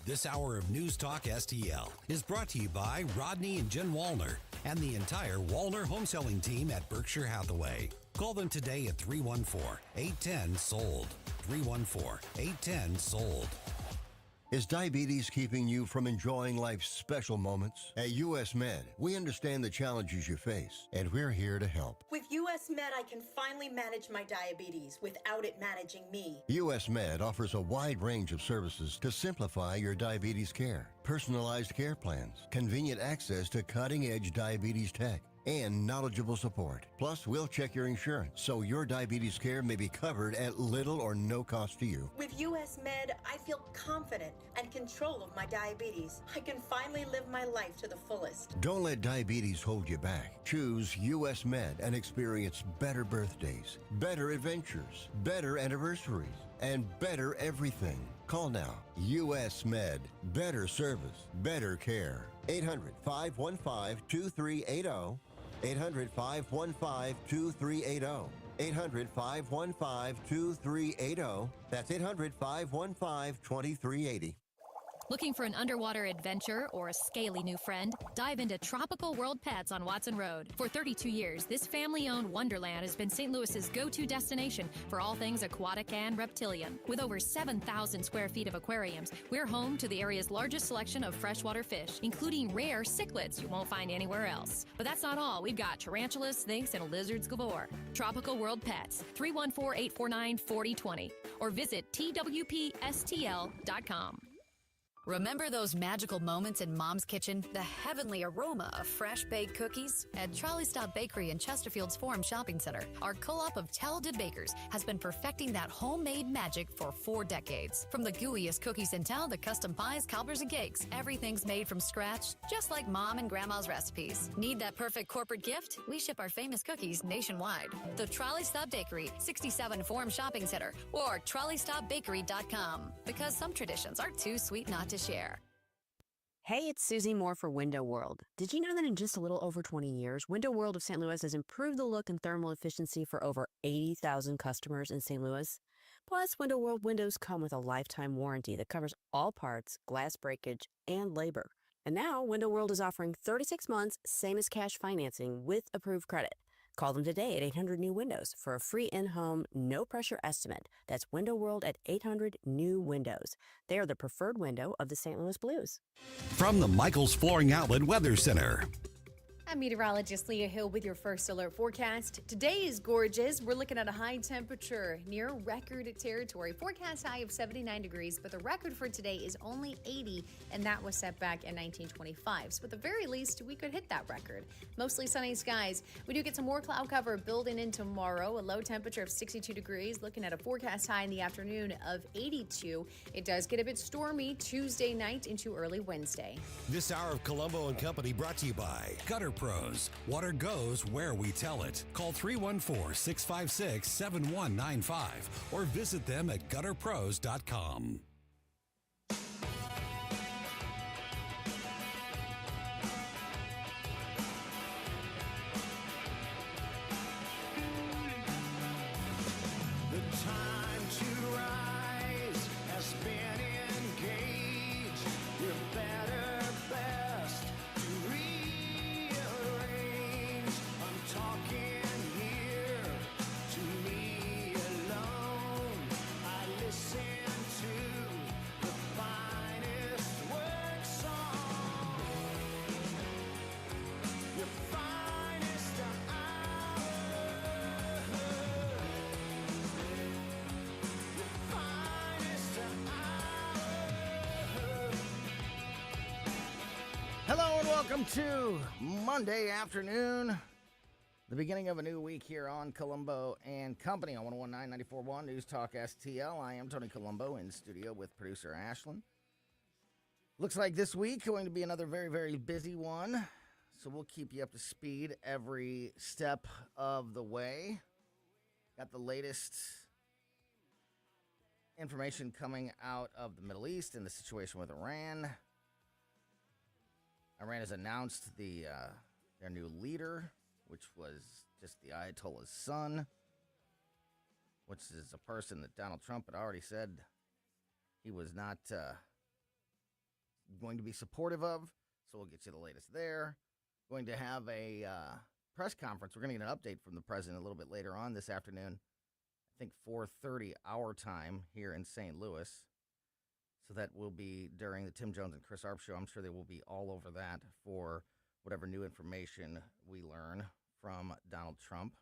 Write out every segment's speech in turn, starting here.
This hour of News Talk STL is brought to you by Rodney and Jen Wallner and the entire Wallner home selling team at Berkshire Hathaway. Call them today at 314-810-SOLD. 314-810-SOLD. Is diabetes keeping you from enjoying life's special moments? At US Med, we understand the challenges you face, and we're here to help. With US Med, I can finally manage my diabetes without it managing me. US Med offers a wide range of services to simplify your diabetes care. Personalized care plans, convenient access to cutting-edge diabetes tech, and knowledgeable support. Plus, we'll check your insurance so your diabetes care may be covered at little or no cost to you. With US Med, I feel confident and control of my diabetes. I can finally live my life to the fullest. Don't let diabetes hold you back. Choose US Med and experience better birthdays, better adventures, better anniversaries, and better everything. Call now. US Med. Better service, better care. 800-515-2380. 800-515-2380. 800-515-2380. That's 800-515-2380. Looking for an underwater adventure or a scaly new friend? Dive into Tropical World Pets on Watson Road. For 32 years, this family-owned wonderland has been St. Louis's go-to destination for all things aquatic and reptilian. With over 7,000 square feet of aquariums, we're home to the area's largest selection of freshwater fish, including rare cichlids you won't find anywhere else. But that's not all. We've got tarantulas, snakes, and lizards galore. Tropical World Pets, 314-849-4020, or visit twpstl.com. Remember those magical moments in Mom's kitchen? The heavenly aroma of fresh baked cookies? At Trolley Stop Bakery in Chesterfield's Forum Shopping Center, our co-op of talented bakers has been perfecting that homemade magic for 4 decades. From the gooeyest cookies in town to custom pies, cobblers, and cakes, everything's made from scratch, just like Mom and Grandma's recipes. Need that perfect corporate gift? We ship our famous cookies nationwide. The Trolley Stop Bakery, 67 Forum Shopping Center, or TrolleyStopBakery.com. Because some traditions are too sweet not to share. Hey, it's Susie Moore for Window World. Did you know that in just a little over 20 years, Window World of St. Louis has improved the look and thermal efficiency for over 80,000 customers in St. Louis? Plus, Window World windows come with a lifetime warranty that covers all parts, glass breakage, and labor. And now, Window World is offering 36 months, same as cash financing with approved credit. Call them today at 800-NEW-WINDOWS for a free in-home, no-pressure estimate. That's Window World at 800-NEW-WINDOWS. They are the preferred window of the St. Louis Blues. From the Michaels Flooring Outlet Weather Center. I'm meteorologist Leah Hill with your first alert forecast. Today is gorgeous. We're looking at a high temperature near record territory. Forecast high of 79 degrees, but the record for today is only 80, and that was set back in 1925. So at the very least, we could hit that record. Mostly sunny skies. We do get some more cloud cover building in tomorrow. A low temperature of 62 degrees, looking at a forecast high in the afternoon of 82. It does get a bit stormy Tuesday night into early Wednesday. This hour of Colombo Company brought to you by Gutter Pros. Water goes where we tell it. Call 314-656-7195 or visit them at gutterpros.com. The time to rise has been engaged. We're better, best to rearrange. I'm talking here to me alone. I listen to the finest work song. Your finest hour. Hello and welcome to Monday afternoon, the beginning of a new week here on Colombo and Company on 101.9 94.1 News Talk STL. I am Tony Colombo in studio with producer Ashlyn. Looks like this week going to be another very, very busy one, so we'll keep you up to speed every step of the way. Got the latest information coming out of the Middle East and the situation with Iran. Iran has announced their new leader, which was just the Ayatollah's son, which is a person that Donald Trump had already said he was not going to be supportive of. So we'll get you the latest there. Going to have a press conference. We're going to get an update from the president a little bit later on this afternoon. I think 4:30 our time here in St. Louis. So that will be during the Tim Jones and Chris Arp show. I'm sure they will be all over that for whatever new information we learn from Donald Trump.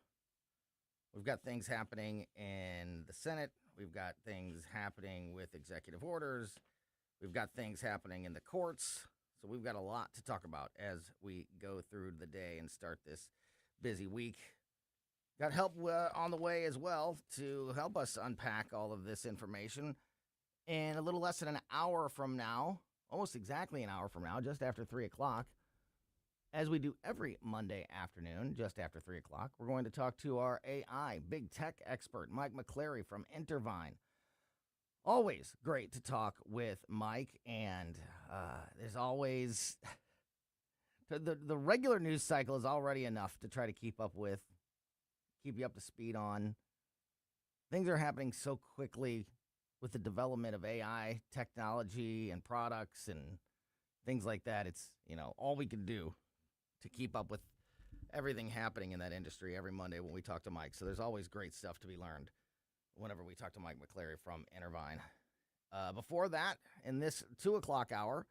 We've got things happening in the Senate. We've got things happening with executive orders. We've got things happening in the courts. So we've got a lot to talk about as we go through the day and start this busy week. Got help on the way as well to help us unpack all of this information. And a little less than an hour from now, almost exactly an hour from now, just after 3 o'clock, as we do every Monday afternoon, just after 3 o'clock, we're going to talk to our AI big tech expert, Mike McClary from Intervine. Always great to talk with Mike, and there's always the regular news cycle is already enough to try to keep you up to speed on. Things are happening so quickly with the development of AI technology and products and things like that. It's, all we can do to keep up with everything happening in that industry every Monday when we talk to Mike. So there's always great stuff to be learned whenever we talk to Mike McClary from Intervine. Before that, in this 2 o'clock hour,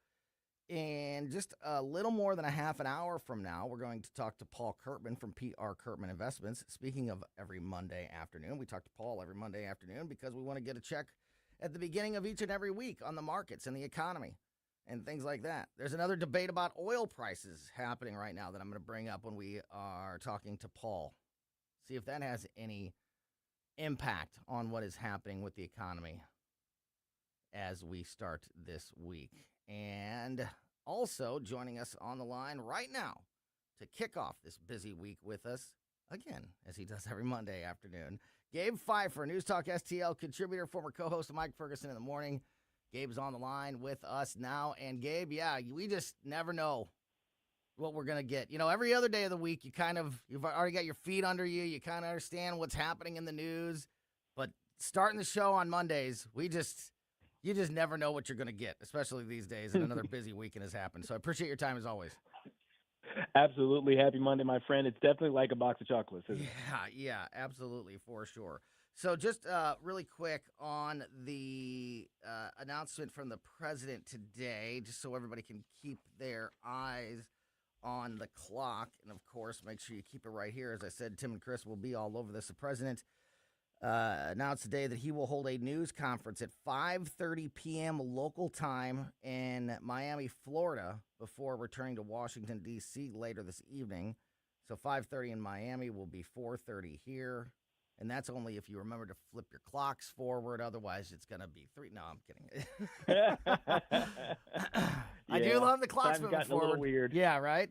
in just a little more than a half an hour from now, we're going to talk to Paul Curtman from PR Curtman Investments. Speaking of every Monday afternoon, we talk to Paul every Monday afternoon because we want to get a check at the beginning of each and every week on the markets and the economy and things like that. There's another debate about oil prices happening right now that I'm going to bring up when we are talking to Paul. See if that has any impact on what is happening with the economy as we start this week. And also joining us on the line right now to kick off this busy week with us, again, as he does every Monday afternoon, Gabe Phifer, News Talk STL contributor, former co-host of Mike Ferguson in the Morning. Gabe's on the line with us now. And Gabe, we just never know what we're going to get. Every other day of the week, you've already got your feet under you. You kind of understand what's happening in the news. But starting the show on Mondays, you just never know what you're going to get, especially these days, and another busy weekend has happened. So I appreciate your time as always. Absolutely. Happy Monday, my friend. It's definitely like a box of chocolates, isn't it? Yeah, absolutely, for sure. So just really quick on the announcement from the president today, just so everybody can keep their eyes on the clock. And, of course, make sure you keep it right here. As I said, Tim and Chris will be all over this. The president announced today that he will hold a news conference at 5:30 p.m. local time in Miami, Florida, before returning to Washington, D.C. later this evening. So 5:30 in Miami will be 4:30 here. And that's only if you remember to flip your clocks forward. Otherwise, it's going to be 3. No, I'm kidding. I do love the clocks moving forward. A little weird. Yeah, right?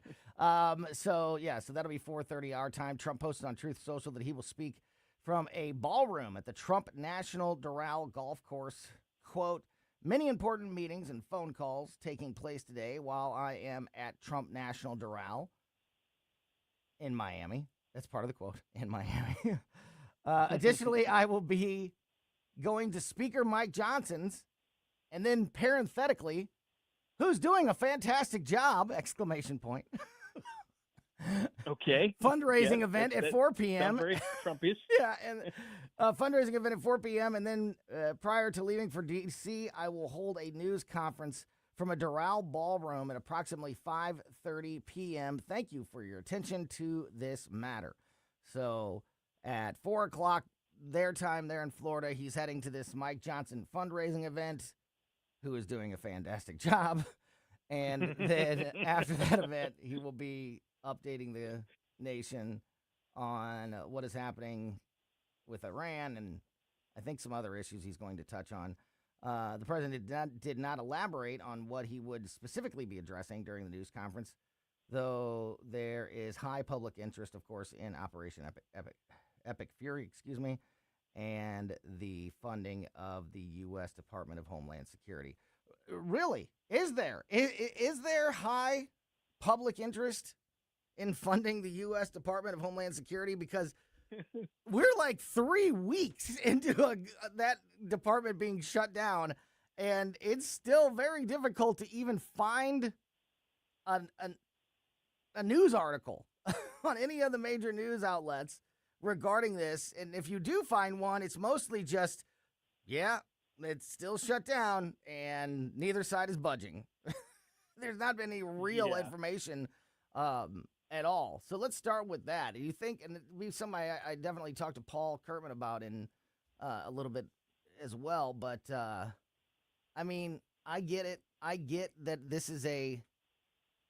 So that'll be 4:30 our time. Trump posted on Truth Social that he will speak from a ballroom at the Trump National Doral Golf Course. Quote, many important meetings and phone calls taking place today while I am at Trump National Doral in Miami. That's part of the quote, in Miami. Additionally, I will be going to Speaker Mike Johnson's, and then parenthetically, who's doing a fantastic job, exclamation point. Okay. Fundraising event at 4 p.m. Very Trumpish. Yeah, and fundraising event at 4 p.m. And then prior to leaving for D.C., I will hold a news conference from a Doral ballroom at approximately 5:30 p.m. Thank you for your attention to this matter. So at 4 o'clock their time there in Florida, he's heading to this Mike Johnson fundraising event, who is doing a fantastic job. And then after that event, he will be updating the nation on what is happening with Iran and I think some other issues he's going to touch on. The president did not elaborate on what he would specifically be addressing during the news conference, though there is high public interest, of course, in Operation Epic Fury, and the funding of the U.S. Department of Homeland Security. Really? Is there? Is there high public interest in funding the U.S. Department of Homeland Security? Because we're like 3 weeks into that department being shut down, And it's still very difficult to even find a news article on any of the major news outlets regarding this. And if you do find one, it's mostly just, yeah, it's still shut down and neither side is budging. There's not been any real information at all. So let's start with that. Do you think, and it'd be something I definitely talked to Paul Curtman about in a little bit as well, but I mean, I get it. I get that this is a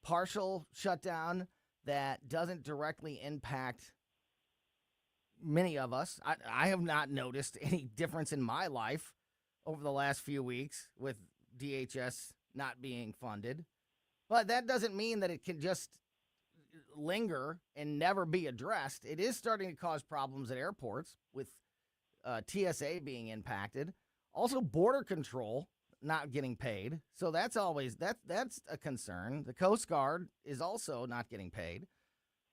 partial shutdown that doesn't directly impact many of us. I have not noticed any difference in my life over the last few weeks with DHS not being funded. But that doesn't mean that it can just linger and never be addressed. It is starting to cause problems at airports with TSA being impacted. Also, border control not getting paid. So that's always that's a concern. The Coast Guard is also not getting paid.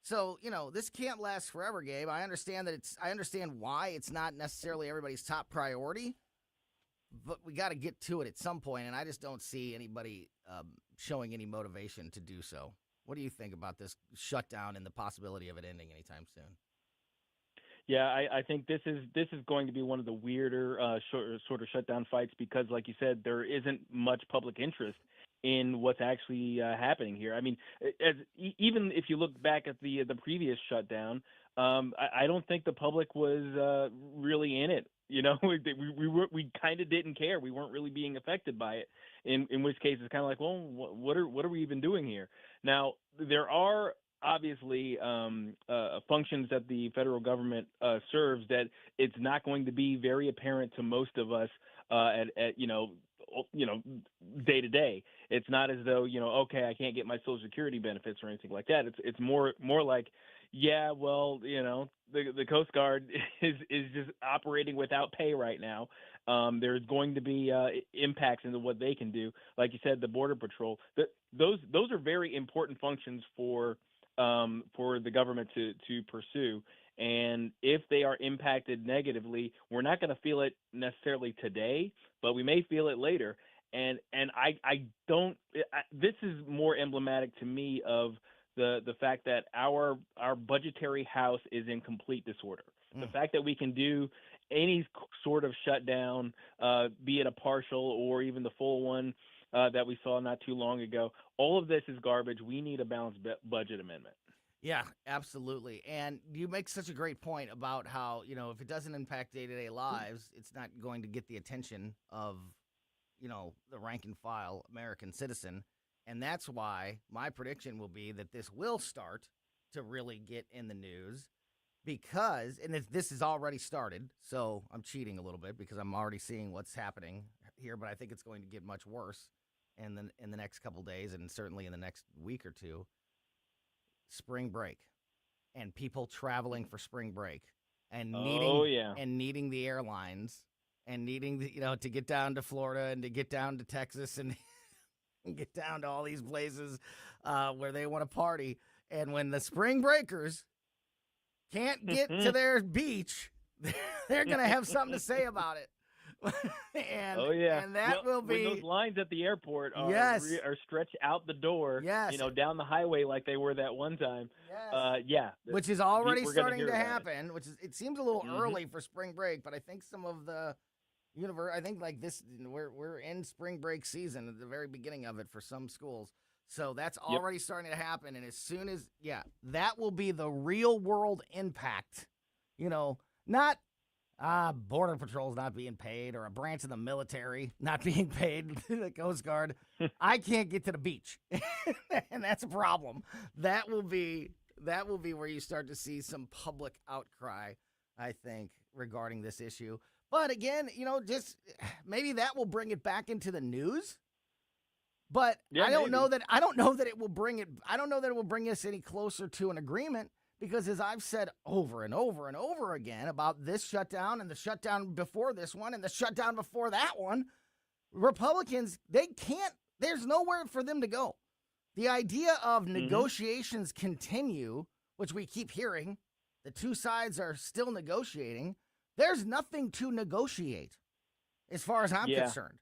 So, this can't last forever, Gabe. I understand why it's not necessarily everybody's top priority, but we got to get to it at some point, and I just don't see anybody showing any motivation to do so. What do you think about this shutdown and the possibility of it ending anytime soon? Yeah, I think this is going to be one of the weirder sort of shutdown fights because, like you said, there isn't much public interest in what's actually happening here. I mean, even if you look back at the previous shutdown, I don't think the public was really in it. We kind of didn't care. We weren't really being affected by it. In which case, it's kind of like, well, what are we even doing here? Now, there are obviously functions that the federal government serves that it's not going to be very apparent to most of us at day to day. It's not as though, okay, I can't get my Social Security benefits or anything like that. It's more like, yeah, well, the Coast Guard is just operating without pay right now. There's going to be impacts into what they can do. Like you said, the Border Patrol. Those are very important functions for the government to pursue. And if they are impacted negatively, we're not going to feel it necessarily today, but we may feel it later. And I don't. This is more emblematic to me of the fact that our budgetary house is in complete disorder. The fact that we can do any sort of shutdown, be it a partial or even the full one that we saw not too long ago, all of this is garbage. We need a balanced budget amendment. Yeah, absolutely. And you make such a great point about how, if it doesn't impact day-to-day lives, it's not going to get the attention of, the rank and file American citizen. And that's why my prediction will be that this will start to really get in the news because, and this has already started, so I'm cheating a little bit because I'm already seeing what's happening here, but I think it's going to get much worse in the next couple days and certainly in the next week or two. Spring break and people traveling for spring break and needing the airlines and needing to get down to Florida and to get down to Texas and get down to all these places where they want to party. And when the spring breakers can't get to their beach, they're going to have something to say about it. And that will be when those lines at the airport are stretched out the door, down the highway like they were that one time. Which is already starting to happen. It seems a little early for spring break, but I think some of the I think like this, we're in spring break season at the very beginning of it for some schools. So that's already starting to happen, and as soon as that will be the real world impact. Not. Border Patrol's not being paid, or a branch of the military not being paid, the Coast Guard. I can't get to the beach, and that's a problem. That will be where you start to see some public outcry, I think, regarding this issue. But again, just maybe that will bring it back into the news. But I don't know that it will bring it. I don't know that it will bring us any closer to an agreement. Because as I've said over and over and over again about this shutdown and the shutdown before this one and the shutdown before that one, Republicans, there's nowhere for them to go. The idea of negotiations continue, which we keep hearing, the two sides are still negotiating. There's nothing to negotiate as far as I'm concerned.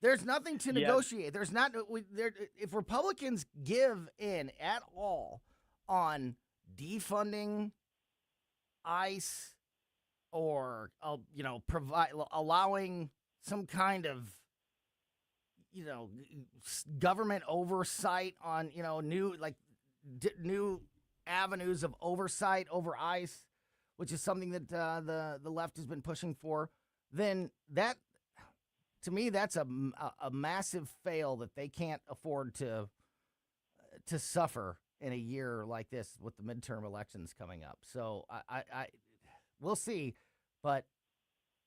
There's nothing to Yeah. negotiate. There's not. If Republicans give in at all on defunding ICE or allowing some kind of government oversight on new avenues of oversight over ICE, which is something that the left has been pushing for, then that, to me, that's a massive fail that they can't afford to suffer in a year like this with the midterm elections coming up. So I we'll see, but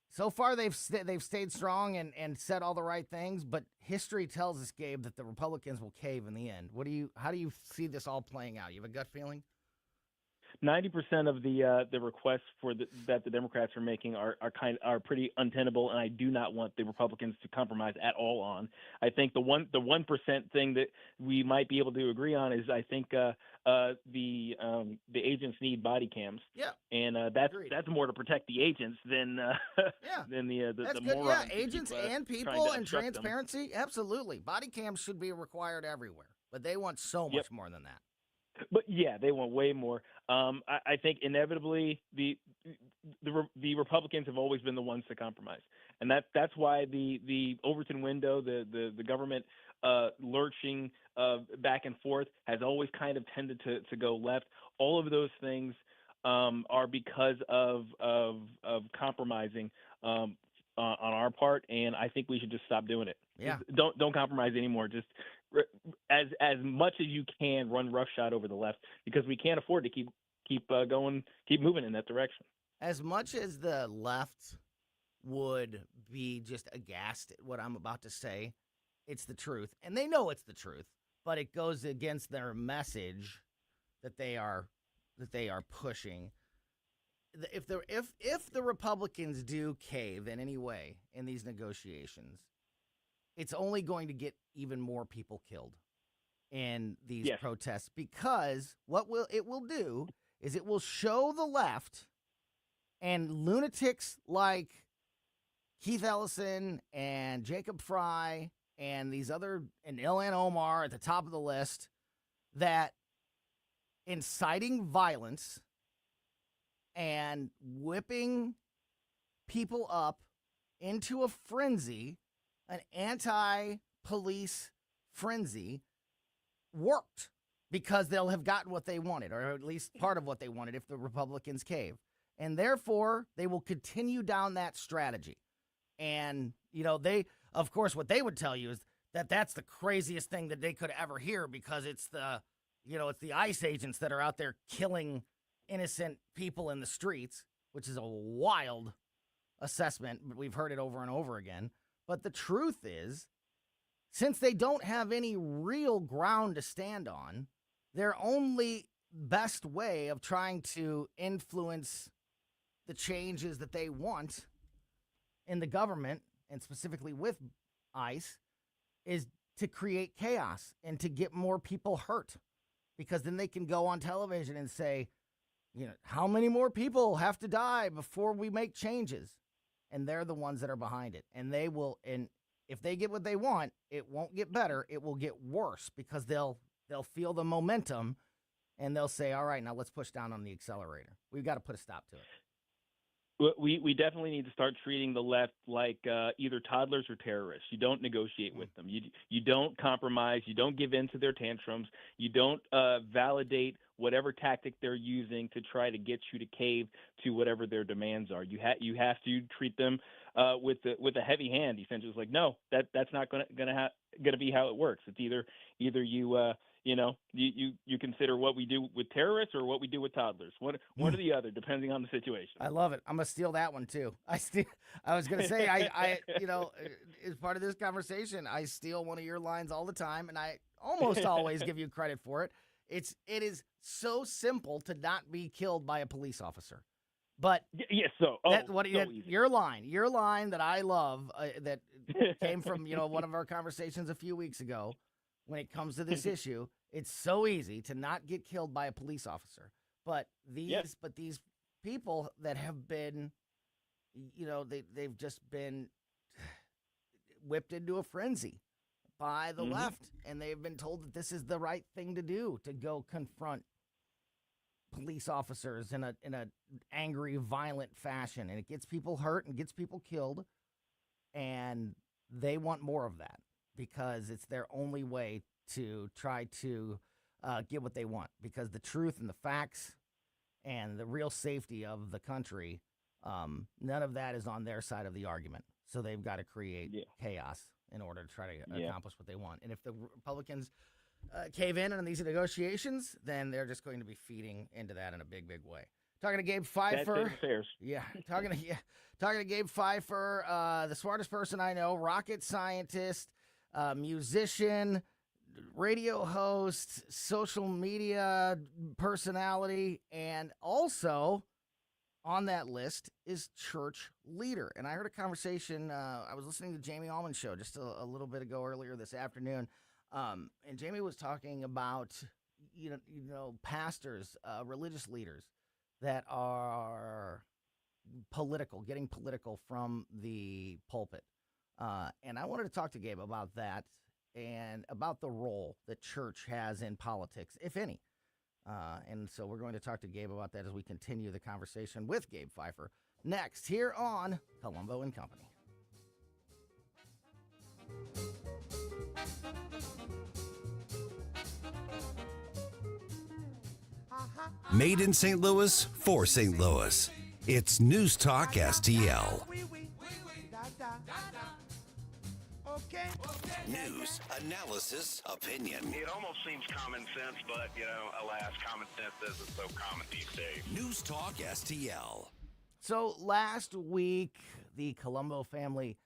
so far they've stayed strong and said all the right things. But history tells us, Gabe, that the Republicans will cave in the end. How do you see this all playing out? You have a gut feeling? 90% of the requests that the Democrats are making are pretty untenable, and I do not want the Republicans to compromise at all on. I think the 1% thing that we might be able to agree on is I think the agents need body cams. Yeah, and that's more to protect the agents than than the that's the good. morons. Yeah, who agents keep, and trying people to and obstruct them. transparency. Absolutely, body cams should be required everywhere, but they want so much more than that. But yeah, they want way more. I think inevitably the Republicans have always been the ones to compromise, and that's why the Overton window, the government lurching back and forth has always kind of tended to go left. All of those things are because of compromising on our part, and I think we should just stop doing it. Yeah. Just don't compromise anymore. Just as much as you can run roughshod over the left, because we can't afford to keep moving in that direction. As much as the left would be just aghast at what I'm about to say, it's the truth, and they know it's the truth, but it goes against their message that they are pushing. If the Republicans do cave in any way in these negotiations, it's only going to get even more people killed in these protests, because what it will do is it will show the left and lunatics like Keith Ellison and Jacob Fry and these other, and Ilhan Omar at the top of the list, that inciting violence and whipping people up into a frenzy, an anti-police frenzy, worked, because they'll have gotten what they wanted, or at least part of what they wanted, if the Republicans cave. And therefore, they will continue down that strategy. And, they, of course, what they would tell you is that that's the craziest thing that they could ever hear, because it's the ICE agents that are out there killing innocent people in the streets, which is a wild assessment, but we've heard it over and over again. But the truth is, since they don't have any real ground to stand on, their only best way of trying to influence the changes that they want in the government, and specifically with ICE, is to create chaos and to get more people hurt, because then they can go on television and say, how many more people have to die before we make changes? And they're the ones that are behind it. And they will, and if they get what they want, it won't get better. It will get worse, because they'll feel the momentum, and they'll say, all right, now let's push down on the accelerator. We've got to put a stop to it. We definitely need to start treating the left like either toddlers or terrorists. You don't negotiate with them. You don't compromise. You don't give in to their tantrums. You don't validate whatever tactic they're using to try to get you to cave to whatever their demands are. You have to treat them with a heavy hand. Essentially, it's like, no, that's not gonna be how it works. It's either you consider what we do with terrorists or what we do with toddlers. One or the other, depending on the situation. I love it. I'm gonna steal that one too. I was gonna say, I as part of this conversation, I steal one of your lines all the time, and I almost always give you credit for it. It is so simple to not be killed by a police officer. But your line that I love, that came from one of our conversations a few weeks ago. When it comes to this issue, it's so easy to not get killed by a police officer. But these people that have been, they've just been whipped into a frenzy by the left, and they've been told that this is the right thing to do, to go confront police officers in a angry, violent fashion, and it gets people hurt and gets people killed, and they want more of that because it's their only way to try to get what they want, because the truth and the facts and the real safety of the country, none of that is on their side of the argument. So they've got to create chaos in order to try to accomplish what they want. And if the Republicans cave in on these negotiations, then they're just going to be feeding into that in a big, big way. Talking to Gabe Phifer. Talking to Gabe Phifer, the smartest person I know, rocket scientist, musician, radio host, social media personality, and also on that list is church leader. And I heard a conversation, I was listening to Jamie Allman's show just a little bit ago earlier this afternoon, and Jamie was talking about, you know, pastors, religious leaders that are political, getting political from the pulpit. And I wanted to talk to Gabe about that and about the role that church has in politics, if any. And so we're going to talk to Gabe about that as we continue the conversation with Gabe Phifer next here on Colombo and Company. Made in St. Louis for St. Louis. It's News Talk STL. News, analysis, opinion. It almost seems common sense, but, you know, alas, common sense isn't so common these days. News Talk STL. So last week, the Colombo family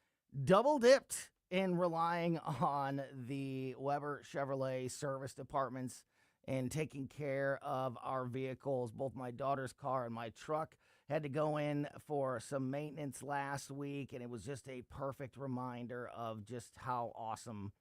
double dipped in relying on the Weber Chevrolet service departments and taking care of our vehicles. Both my daughter's car and my truck had to go in for some maintenance last week, and it was just a perfect reminder of just how awesome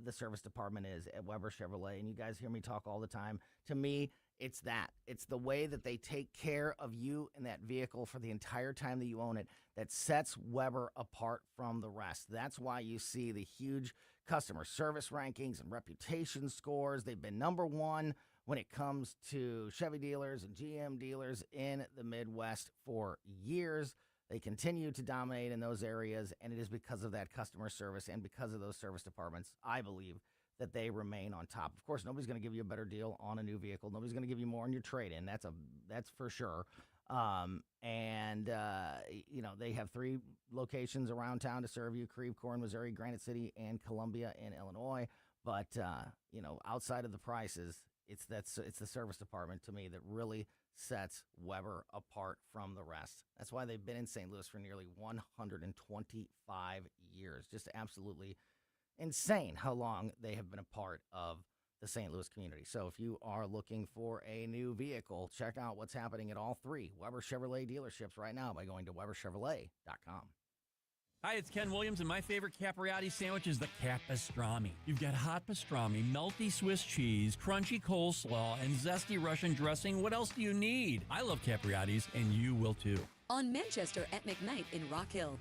the service department is at Weber Chevrolet. And you guys hear me talk all the time. To me, it's that. It's the way that they take care of you and that vehicle for the entire time that you own it that sets Weber apart from the rest. That's why you see the huge customer service rankings and reputation scores. They've been number one when it comes to Chevy dealers and GM dealers in the Midwest for years. They continue to dominate in those areas, and it is because of that customer service and because of those service departments, I believe, that they remain on top. Of course, nobody's going to give you a better deal on a new vehicle. Nobody's going to give you more on your trade-in. That's for sure. You know, they have 3 locations around town to serve you: Creve Coeur, Missouri, Granite City, and Columbia in Illinois. But, you know, outside of the prices, it's the service department, to me, that really sets Weber apart from the rest. That's why they've been in St. Louis for nearly 125 years. Just absolutely insane how long they have been a part of the St. Louis community. So if you are looking for a new vehicle, check out what's happening at all 3 Weber Chevrolet dealerships right now by going to WeberChevrolet.com. Hi, it's Ken Williams, and my favorite Capriati sandwich is the Capistrami. You've got hot pastrami, melty Swiss cheese, crunchy coleslaw, and zesty Russian dressing. What else do you need? I love Capriati's, and you will too. On Manchester at McKnight in Rock Hill.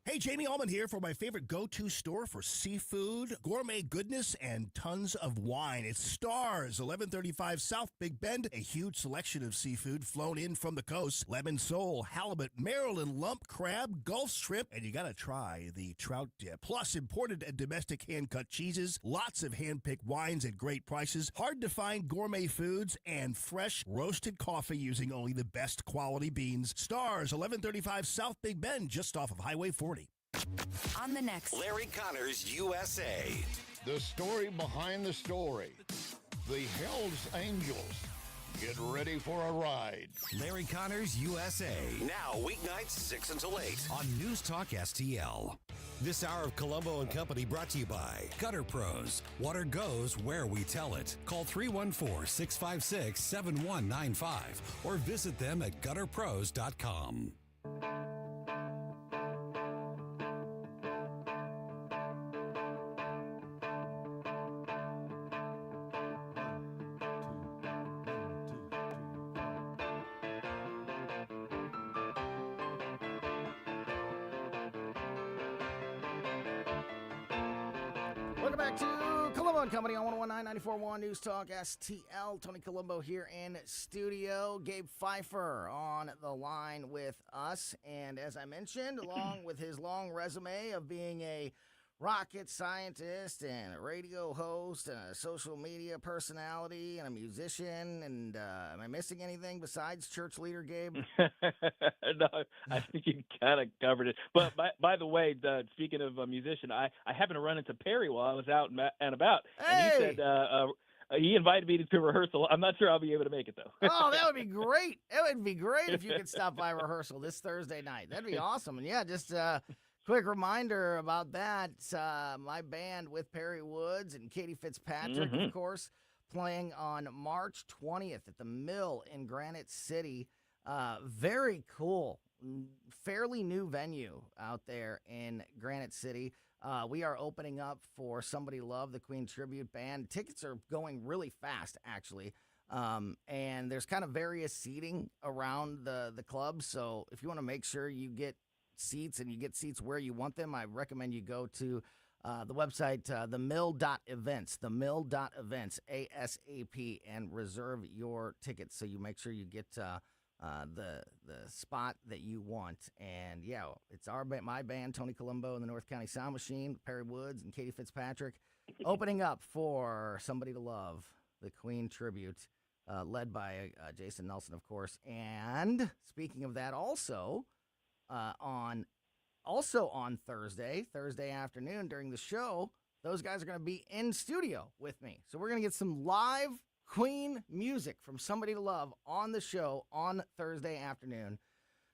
Hey, Jamie Allman here for my favorite go-to store for seafood, gourmet goodness, and tons of wine. It's Stars, 1135 South Big Bend. A huge selection of seafood flown in from the coast. Lemon sole, halibut, Maryland lump crab, Gulf shrimp, and you gotta try the trout dip. Plus, imported and domestic hand-cut cheeses, lots of hand-picked wines at great prices, hard-to-find gourmet foods, and fresh roasted coffee using only the best quality beans. Stars, 1135 South Big Bend, just off of Highway 40. On the next, Larry Connors, USA. The story behind the story. The Hells Angels. Get ready for a ride. Larry Connors, USA. Now, weeknights 6 until 8 on News Talk STL. This hour of Colombo and Company brought to you by Gutter Pros. Water goes where we tell it. Call 314-656-7195 or visit them at gutterpros.com. Welcome back to Colombo Company on 101.9 News Talk STL. Tony Colombo here in studio. Gabe Phifer on the line with us. And as I mentioned, along with his long resume of being a rocket scientist and a radio host and a social media personality and a musician. And am I missing anything besides church leader, Gabe? No, I think you kind of covered it. But by the way, speaking of a musician, I happened to run into Perry while I was out and about. Hey! And he said he invited me to rehearsal. I'm not sure I'll be able to make it, though. Oh, that would be great. It would be great if you could stop by rehearsal this Thursday night. That'd be awesome. And yeah, just quick reminder about that. My band with Perry Woods and Katie Fitzpatrick, of course, playing on March 20th at the Mill in Granite City. Very cool. Fairly new venue out there in Granite City. We are opening up for Somebody Love, the Queen Tribute Band. Tickets are going really fast, actually. And there's kind of various seating around the club. So if you want to make sure you get seats and you get seats where you want them, I recommend you go to the website, themill.events, themill.events, ASAP, and reserve your tickets so you make sure you get the spot that you want. And yeah, it's my band, Tony Colombo and the North County Sound Machine, Perry Woods and Katie Fitzpatrick, opening up for Somebody to Love, the Queen Tribute, led by Jason Nelson, of course. And speaking of that, also on Thursday afternoon during the show, those guys are going to be in studio with me. So we're going to get some live Queen music from Somebody to Love on the show on Thursday afternoon.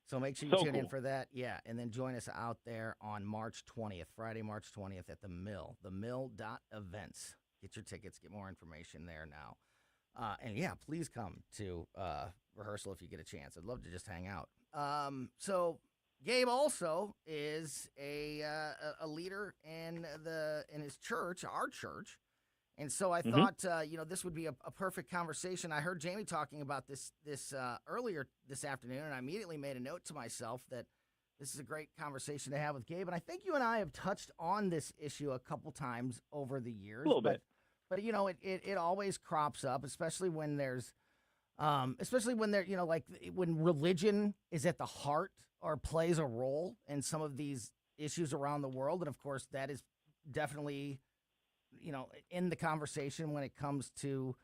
So make sure you tune in for that. Yeah, and then join us out there on March 20th, Friday, March 20th at the Mill, themill.events. Get your tickets, get more information there now. And yeah, please come to rehearsal if you get a chance. I'd love to just hang out. So Gabe also is a leader in his church, our church. And so I thought, this would be a perfect conversation. I heard Jamie talking about this earlier this afternoon, and I immediately made a note to myself that this is a great conversation to have with Gabe. And I think you and I have touched on this issue a couple times over the years. A little bit. But it always crops up, especially when there's, when religion is at the heart or plays a role in some of these issues around the world. And of course, that is definitely, in the conversation when it comes to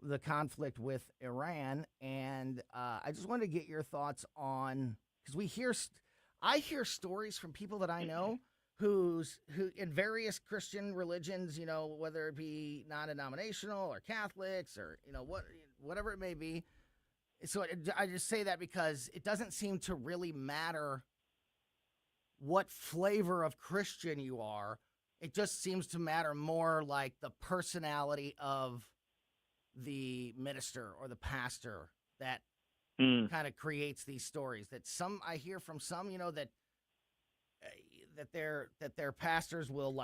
the conflict with Iran. And I just wanted to get your thoughts on, because I hear stories from people that I know who in various Christian religions, whether it be non-denominational or Catholics or, whatever it may be. So I just say that because it doesn't seem to really matter what flavor of Christian you are. It just seems to matter more like the personality of the minister or the pastor that kind of creates these stories. That I hear from some, that their pastors will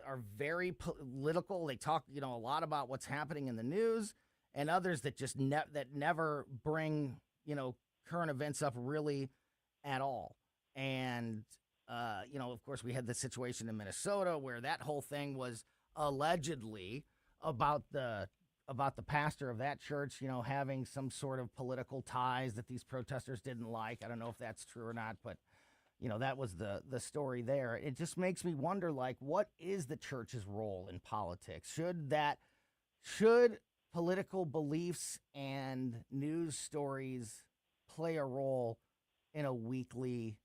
are very political. They talk, a lot about what's happening in the news, and others that just that never bring, current events up really at all. And of course, we had the situation in Minnesota where that whole thing was allegedly about the pastor of that church, having some sort of political ties that these protesters didn't like. I don't know if that's true or not, but that was the story there. It just makes me wonder, what is the church's role in politics? Should political beliefs and news stories play a role in a weekly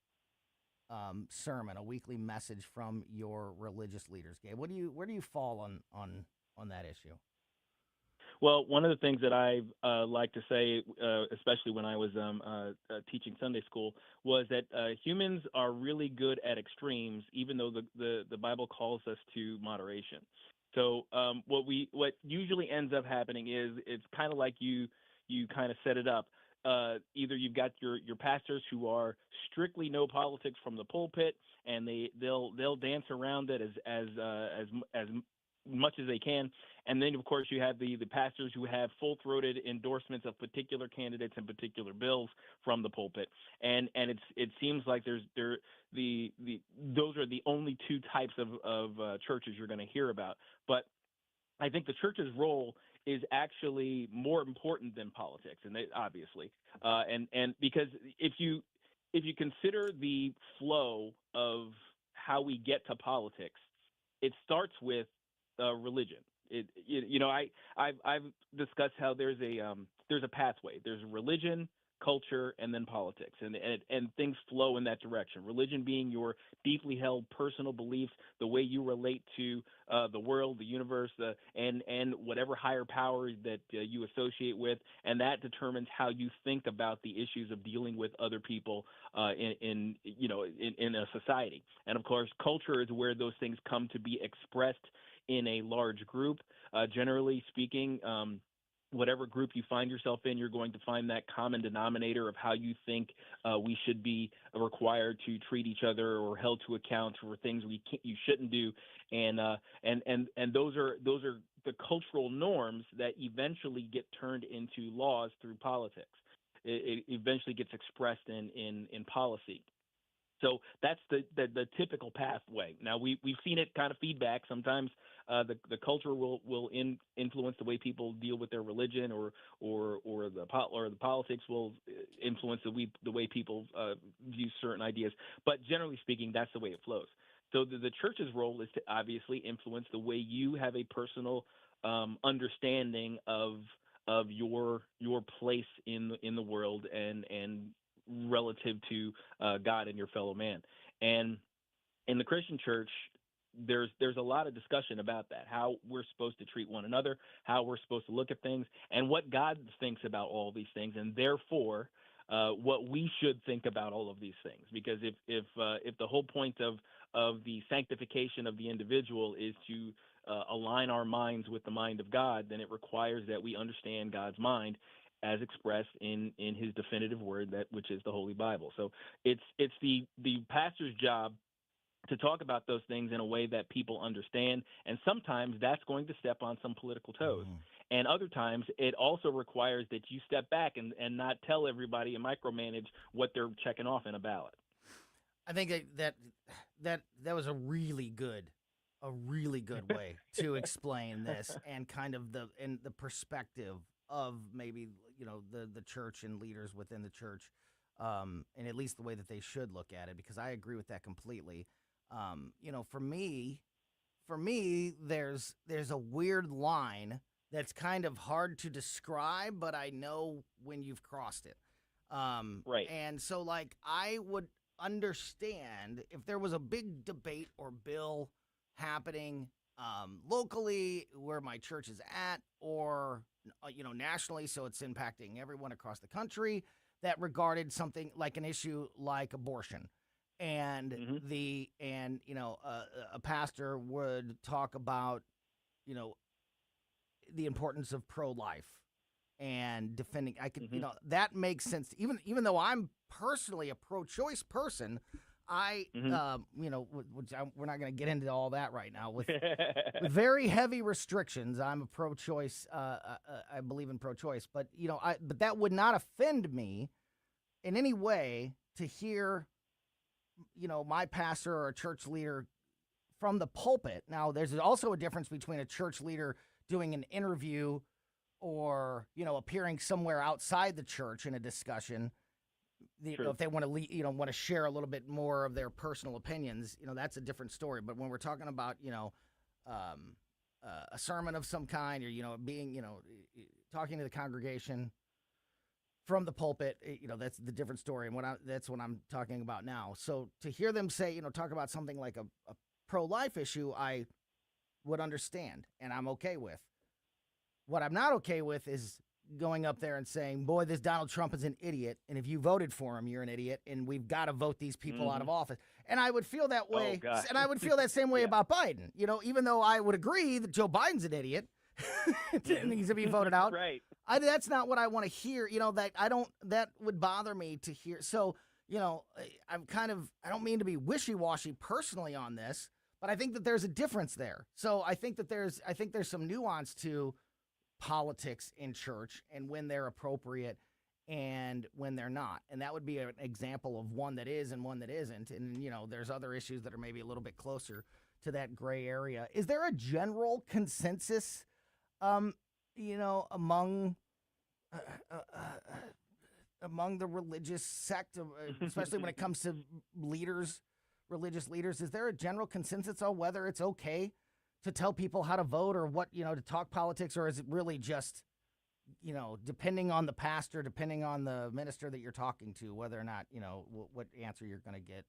sermon, a weekly message from your religious leaders, Gabe? Where do you fall on that issue? Well, one of the things that I like to say, especially when I was teaching Sunday school, was that humans are really good at extremes, even though the Bible calls us to moderation. So what usually ends up happening is it's kind of like you kind of set it up. Either you've got your pastors who are strictly no politics from the pulpit, and they'll dance around it as much as they can. And then, of course, you have the pastors who have full-throated endorsements of particular candidates and particular bills from the pulpit. And it seems like those are the only two types of churches you're going to hear about. But I think the church's role is actually more important than politics, and obviously, and because if you consider the flow of how we get to politics, it starts with religion. I've discussed how there's a pathway. There's religion, culture, and then politics, and things flow in that direction. Religion being your deeply held personal beliefs, the way you relate to the world, the universe, and whatever higher power that you associate with, and that determines how you think about the issues of dealing with other people in a society. And of course, culture is where those things come to be expressed in a large group. Generally speaking, whatever group you find yourself in, you're going to find that common denominator of how you think we should be required to treat each other or held to account for things you shouldn't do, and those are the cultural norms that eventually get turned into laws through politics. It eventually gets expressed in policy. So that's the typical pathway. Now we've seen it kind of feedback. Sometimes the culture will influence the way people deal with their religion, or the politics will influence the way people view certain ideas. But generally speaking, that's the way it flows. So the church's role is to obviously influence the way you have a personal understanding of your place in the world and relative to God and your fellow man. And in the Christian church, there's a lot of discussion about that, how we're supposed to treat one another, how we're supposed to look at things, and what God thinks about all these things, and therefore what we should think about all of these things. Because if the whole point of the sanctification of the individual is to align our minds with the mind of God, then it requires that we understand God's mind as expressed in his definitive word, which is the Holy Bible. So it's the pastor's job to talk about those things in a way that people understand, and sometimes that's going to step on some political toes. And other times it also requires that you step back and not tell everybody and micromanage what they're checking off in a ballot. I think that was a really good way to explain this, and kind of the perspective of maybe the church and leaders within the church, and at least the way that they should look at it, because I agree with that completely. For me, there's a weird line that's kind of hard to describe, but I know when you've crossed it. Right. And so, like, I would understand if there was a big debate or bill happening locally where my church is at, or nationally, so it's impacting everyone across the country, that regarded something like an issue like abortion, and a pastor would talk about the importance of pro-life and defending. I could that makes sense, even though I'm personally a pro-choice person. Which we're not going to get into all that right now. With very heavy restrictions, I'm a pro-choice. I believe in pro-choice, but but that would not offend me in any way to hear, my pastor or a church leader from the pulpit. Now, there's also a difference between a church leader doing an interview or appearing somewhere outside the church in a discussion. If they want to, want to share a little bit more of their personal opinions, that's a different story. But when we're talking about, a sermon of some kind, or being, talking to the congregation from the pulpit, that's the different story, and that's what I'm talking about now. So to hear them say, talk about something like a pro-life issue, I would understand, and I'm okay with. What I'm not okay with is going up there and saying, boy, this Donald Trump is an idiot, and if you voted for him, you're an idiot, and we've got to vote these people out of office. And I would feel that way, and I would feel that same way about Biden. Even though I would agree that Joe Biden's an idiot, needs to be voted out. Right. That's not what I want to hear. That would bother me to hear. So, I don't mean to be wishy-washy personally on this, But I think that there's a difference there. So I think there's some nuance to politics in church and when they're appropriate and when they're not. And that would be an example of one that is and one that isn't. And, there's other issues that are maybe a little bit closer to that gray area. Is there a general consensus, among the religious sect, especially when it comes to religious leaders? Is there a general consensus on whether it's okay to tell people how to vote or what, to talk politics, or is it really just, depending on the pastor, depending on the minister that you're talking to, whether or not, what answer you're going to get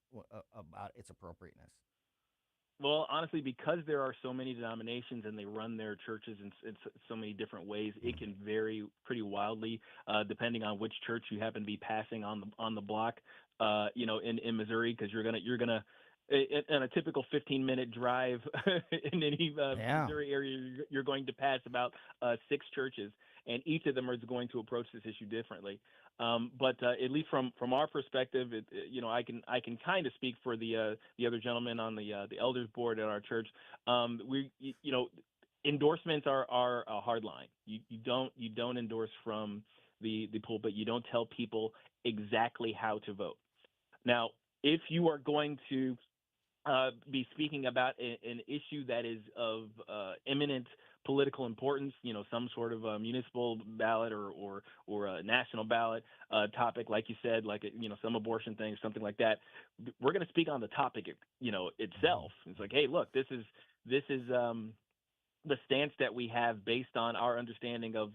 about its appropriateness? Well, honestly, because there are so many denominations and they run their churches in so many different ways, it can vary pretty wildly depending on which church you happen to be passing on the block. In Missouri, because you're gonna in a typical 15-minute drive in any Missouri area, you're going to pass about 6 churches, and each of them is going to approach this issue differently. But at least from our perspective, I can kind of speak for the other gentleman on the elders board at our church. Endorsements are a hard line. You don't endorse from the pulpit. You don't tell people exactly how to vote. Now, if you are going to be speaking about an issue that is of imminent political importance, some sort of a municipal ballot or a national ballot topic, like you said, like some abortion thing, something like that, we're going to speak on the topic, itself. It's like, hey, look, this is the stance that we have based on our understanding of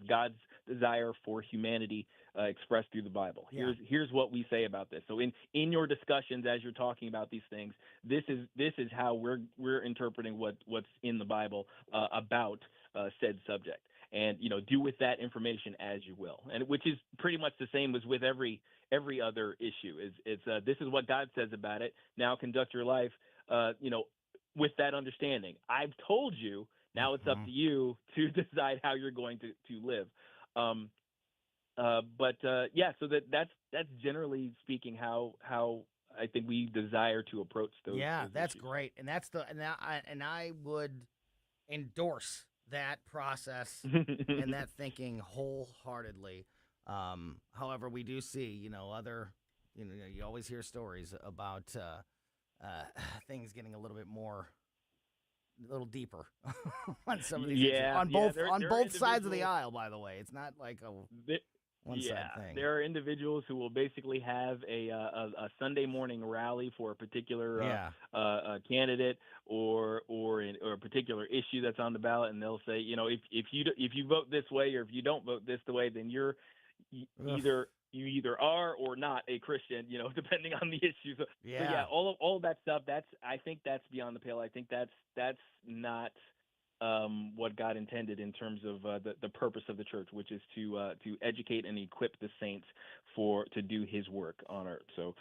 God's desire for humanity expressed through the Bible. Here's what we say about this. So in your discussions as you're talking about these things, this is how we're interpreting what's in the Bible about said subject. And do with that information as you will, and which is pretty much the same as with every other issue. It's this is what God says about it. Now conduct your life, with that understanding. I've told you. Now it's up to you to decide how you're going to live. So that's generally speaking how I think we desire to approach those. Yeah, those that's issues. great, and I would endorse that process and that thinking wholeheartedly. However, we do see, other, you always hear stories about things getting a little deeper on some of these issues. On both sides of the aisle, by the way. It's not like a one-side thing. There are individuals who will basically have a Sunday morning rally for a particular candidate or a particular issue that's on the ballot, and they'll say, if you vote this way or if you don't vote this the way, then you either are or not a Christian, depending on the issue. So all that stuff, I think that's beyond the pale. I think that's not what God intended in terms of the purpose of the church, which is to educate and equip the saints to do His work on earth. So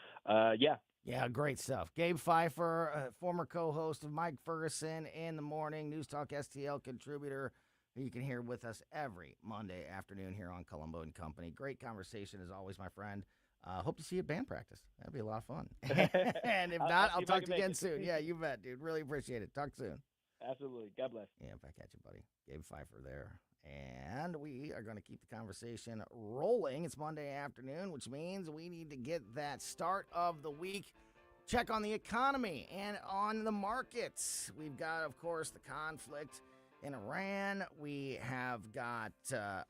Yeah, great stuff. Gabe Phifer, former co-host of Mike Ferguson in the Morning, News Talk STL contributor, who you can hear with us every Monday afternoon here on Colombo and Company. Great conversation as always, my friend. Hope to see you at band practice. That'd be a lot of fun. And if not, I'll talk to you again soon. Yeah, you bet, dude. Really appreciate it. Talk soon. Absolutely. God bless. Yeah, back at you, buddy. Gabe Phifer there. And we are going to keep the conversation rolling. It's Monday afternoon, which means we need to get that start of the week check on the economy and on the markets. We've got, of course, the conflict in Iran. We have got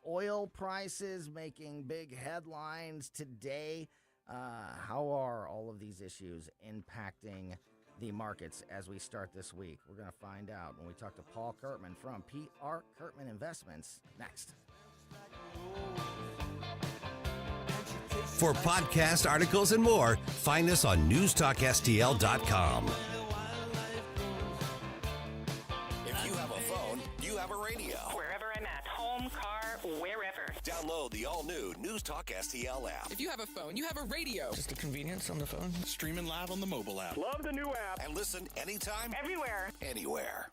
oil prices making big headlines today. How are all of these issues impacting the markets as we start this week? We're going to find out when we talk to Paul Curtman from PR Curtman Investments next. For podcast articles and more, find us on newstalkstl.com. If you have a phone, you have a radio. Wherever I'm at, home, car, wherever. Download the all-new News Talk STL app. If you have a phone, you have a radio. Just the convenience on the phone. Streaming live on the mobile app. Love the new app. And listen anytime. Everywhere. Anywhere.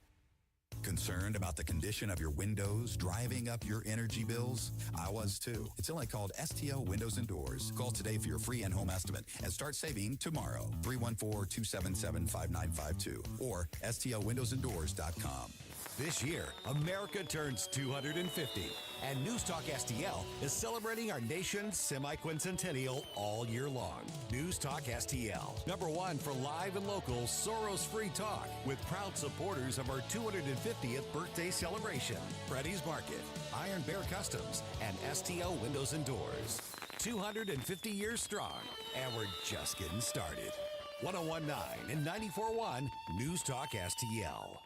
Concerned about the condition of your windows driving up your energy bills? I was too. It's only called STL Windows and Doors. Call today for your free in-home estimate and start saving tomorrow. 314-277-5952 or stlwindowsanddoors.com. This year, America turns 250, and News Talk STL is celebrating our nation's semi-quincentennial all year long. News Talk STL, #1 for live and local Soros-free talk, with proud supporters of our 250th birthday celebration. Freddy's Market, Iron Bear Customs, and STL Windows and Doors. 250 years strong, and we're just getting started. 1019 and 94.1 News Talk STL.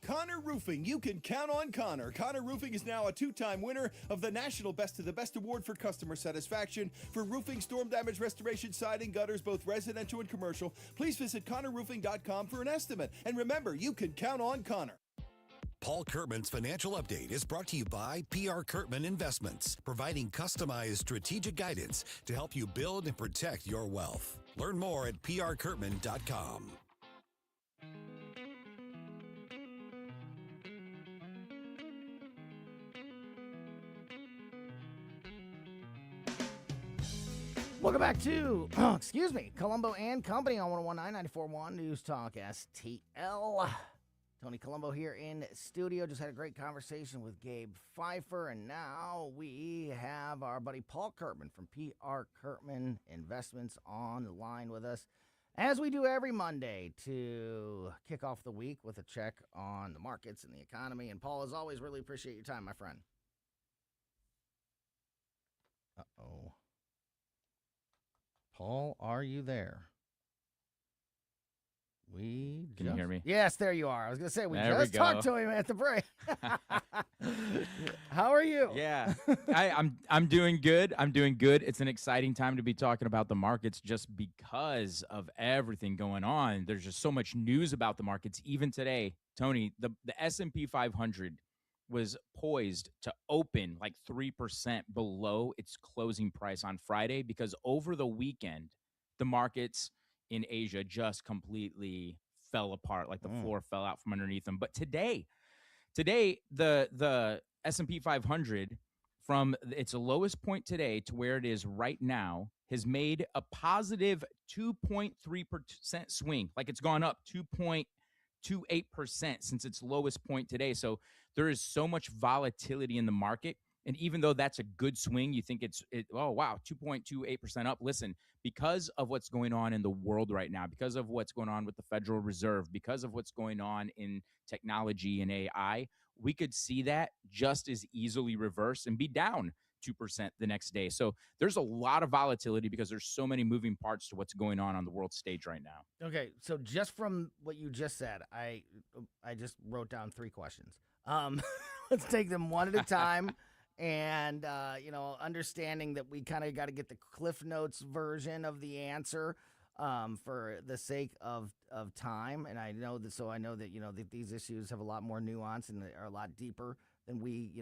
Connor Roofing. You can count on Connor. Connor Roofing is now a 2-time winner of the National Best of the Best Award for customer satisfaction for roofing, storm damage restoration, siding, gutters, both residential and commercial. Please visit ConnorRoofing.com for an estimate. And remember, you can count on Connor. Paul Curtman's Financial Update is brought to you by PR Curtman Investments, providing customized strategic guidance to help you build and protect your wealth. Learn more at prcurtman.com. Welcome back to, Colombo and Company on 101.9 94.1 News Talk STL. Tony Colombo here in studio. Just had a great conversation with Gabe Phifer, and now we have our buddy Paul Curtman from PR Curtman Investments on the line with us, as we do every Monday, to kick off the week with a check on the markets and the economy. And Paul, as always, really appreciate your time, my friend. Uh-oh. Paul, are you there? Can you hear me? Yes, there you are. I was going to say, we There just we talked go. to him at the break. How are you? Yeah, I'm doing good. I'm doing good. It's an exciting time to be talking about the markets just because of everything going on. There's just so much news about the markets. Even today, Tony, the S&P 500 was poised to open like 3% below its closing price on Friday because over the weekend, the markets in Asia just completely fell apart. Like the floor fell out from underneath them. But today, the S&P 500, from its lowest point today to where it is right now, has made a positive 2.3% swing. Like it's gone up 2.28% since its lowest point today. So there is so much volatility in the market. And even though that's a good swing, you think oh, wow, 2.28% up. Listen, because of what's going on in the world right now, because of what's going on with the Federal Reserve, because of what's going on in technology and AI, we could see that just as easily reverse and be down 2% the next day. So there's a lot of volatility because there's so many moving parts to what's going on the world stage right now. Okay, so just from what you just said, I just wrote down 3 questions. Let's take them one at a time. And, understanding that we kind of got to get the Cliff Notes version of the answer for the sake of time. And I know that, that these issues have a lot more nuance and are a lot deeper than we,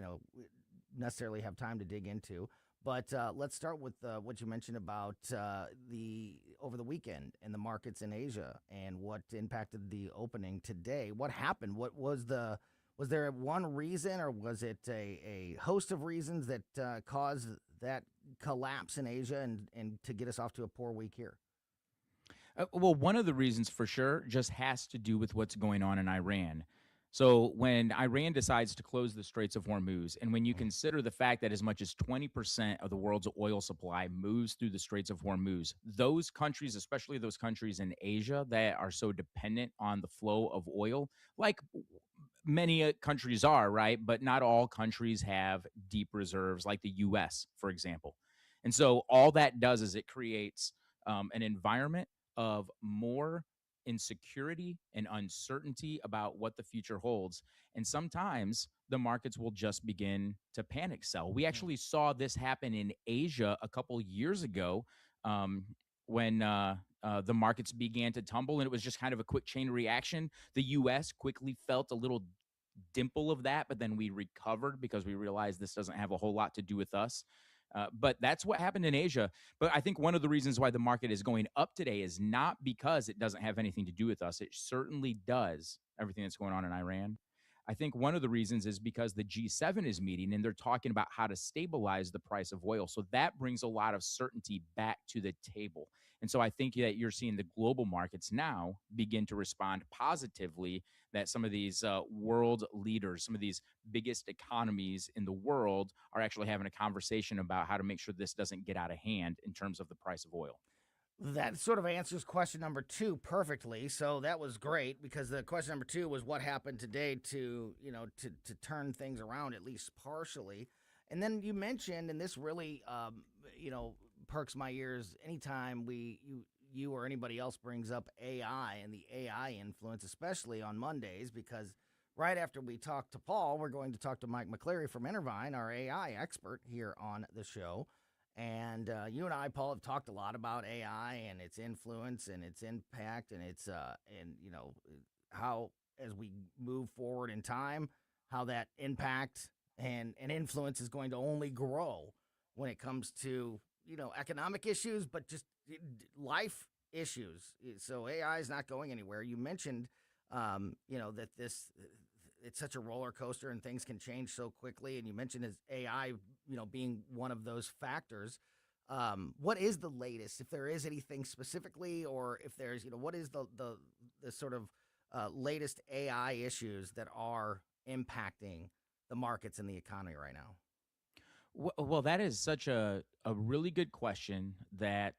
necessarily have time to dig into. But let's start with what you mentioned about over the weekend and the markets in Asia and what impacted the opening today. What happened? Was there one reason, or was it a host of reasons that caused that collapse in Asia and to get us off to a poor week here? Well, one of the reasons for sure just has to do with what's going on in Iran. So when Iran decides to close the Straits of Hormuz, and when you consider the fact that as much as 20% of the world's oil supply moves through the Straits of Hormuz, those countries, especially those countries in Asia that are so dependent on the flow of oil, like many countries are, right? But not all countries have deep reserves like the U.S., for example. And so all that does is it creates an environment of more insecurity and uncertainty about what the future holds. And sometimes the markets will just begin to panic sell. We actually saw this happen in Asia a couple years ago when the markets began to tumble, and it was just kind of a quick chain reaction. The U.S. quickly felt a little dimple of that, but then we recovered because we realized this doesn't have a whole lot to do with us. But that's what happened in Asia. But I think one of the reasons why the market is going up today is not because it doesn't have anything to do with us. It certainly does, everything that's going on in Iran. I think one of the reasons is because the G7 is meeting and they're talking about how to stabilize the price of oil. So that brings a lot of certainty back to the table. And so I think that you're seeing the global markets now begin to respond positively, that some of these world leaders, some of these biggest economies in the world are actually having a conversation about how to make sure this doesn't get out of hand in terms of the price of oil. That sort of answers question number 2 perfectly. So that was great, because the question number 2 was what happened today to turn things around, at least partially. And then you mentioned, and this really, perks my ears anytime you or anybody else brings up AI and the AI influence, especially on Mondays, because right after we talk to Paul, we're going to talk to Mike McClary from Intervine, our AI expert here on the show. And you and I, Paul, have talked a lot about AI and its influence and its impact and its how, as we move forward in time, how that impact and influence is going to only grow when it comes to economic issues, but just life issues. So AI is not going anywhere. You mentioned that it's such a roller coaster and things can change so quickly. And you mentioned as AI, being one of those factors. What is the latest, if there is anything specifically, or if there's, what is the sort of latest AI issues that are impacting the markets and the economy right now? Well, that is such a really good question that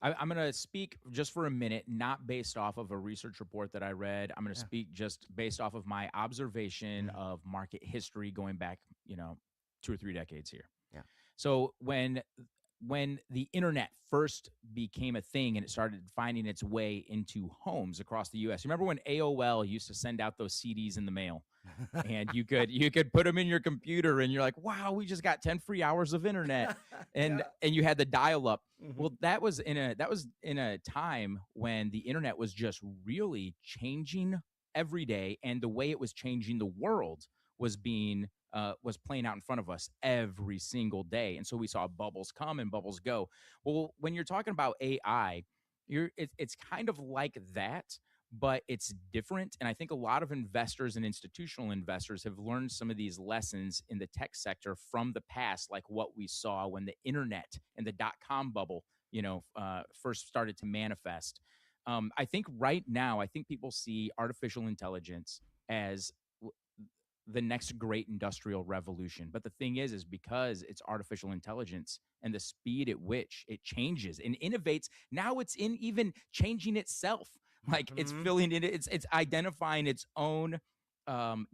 I'm going to speak just for a minute, not based off of a research report that I read. I'm going to speak just based off of my observation of market history going back, 2 or 3 decades here. Yeah. So when the internet first became a thing and it started finding its way into homes across the U.S., remember when AOL used to send out those CDs in the mail? And you could put them in your computer and you're like, wow, we just got 10 free hours of internet. And you had the dial up. Mm-hmm. Well, that was in a time when the internet was just really changing every day, and the way it was changing the world was playing out in front of us every single day. And so we saw bubbles come and bubbles go. Well, when you're talking about AI, it's kind of like that, but it's different. And I think a lot of investors and institutional investors have learned some of these lessons in the tech sector from the past, like what we saw when the internet and the .com bubble, first started to manifest. I think right now, people see artificial intelligence as the next great industrial revolution. But the thing is because it's artificial intelligence and the speed at which it changes and innovates, now it's in even changing itself. Like it's filling it, it's identifying its own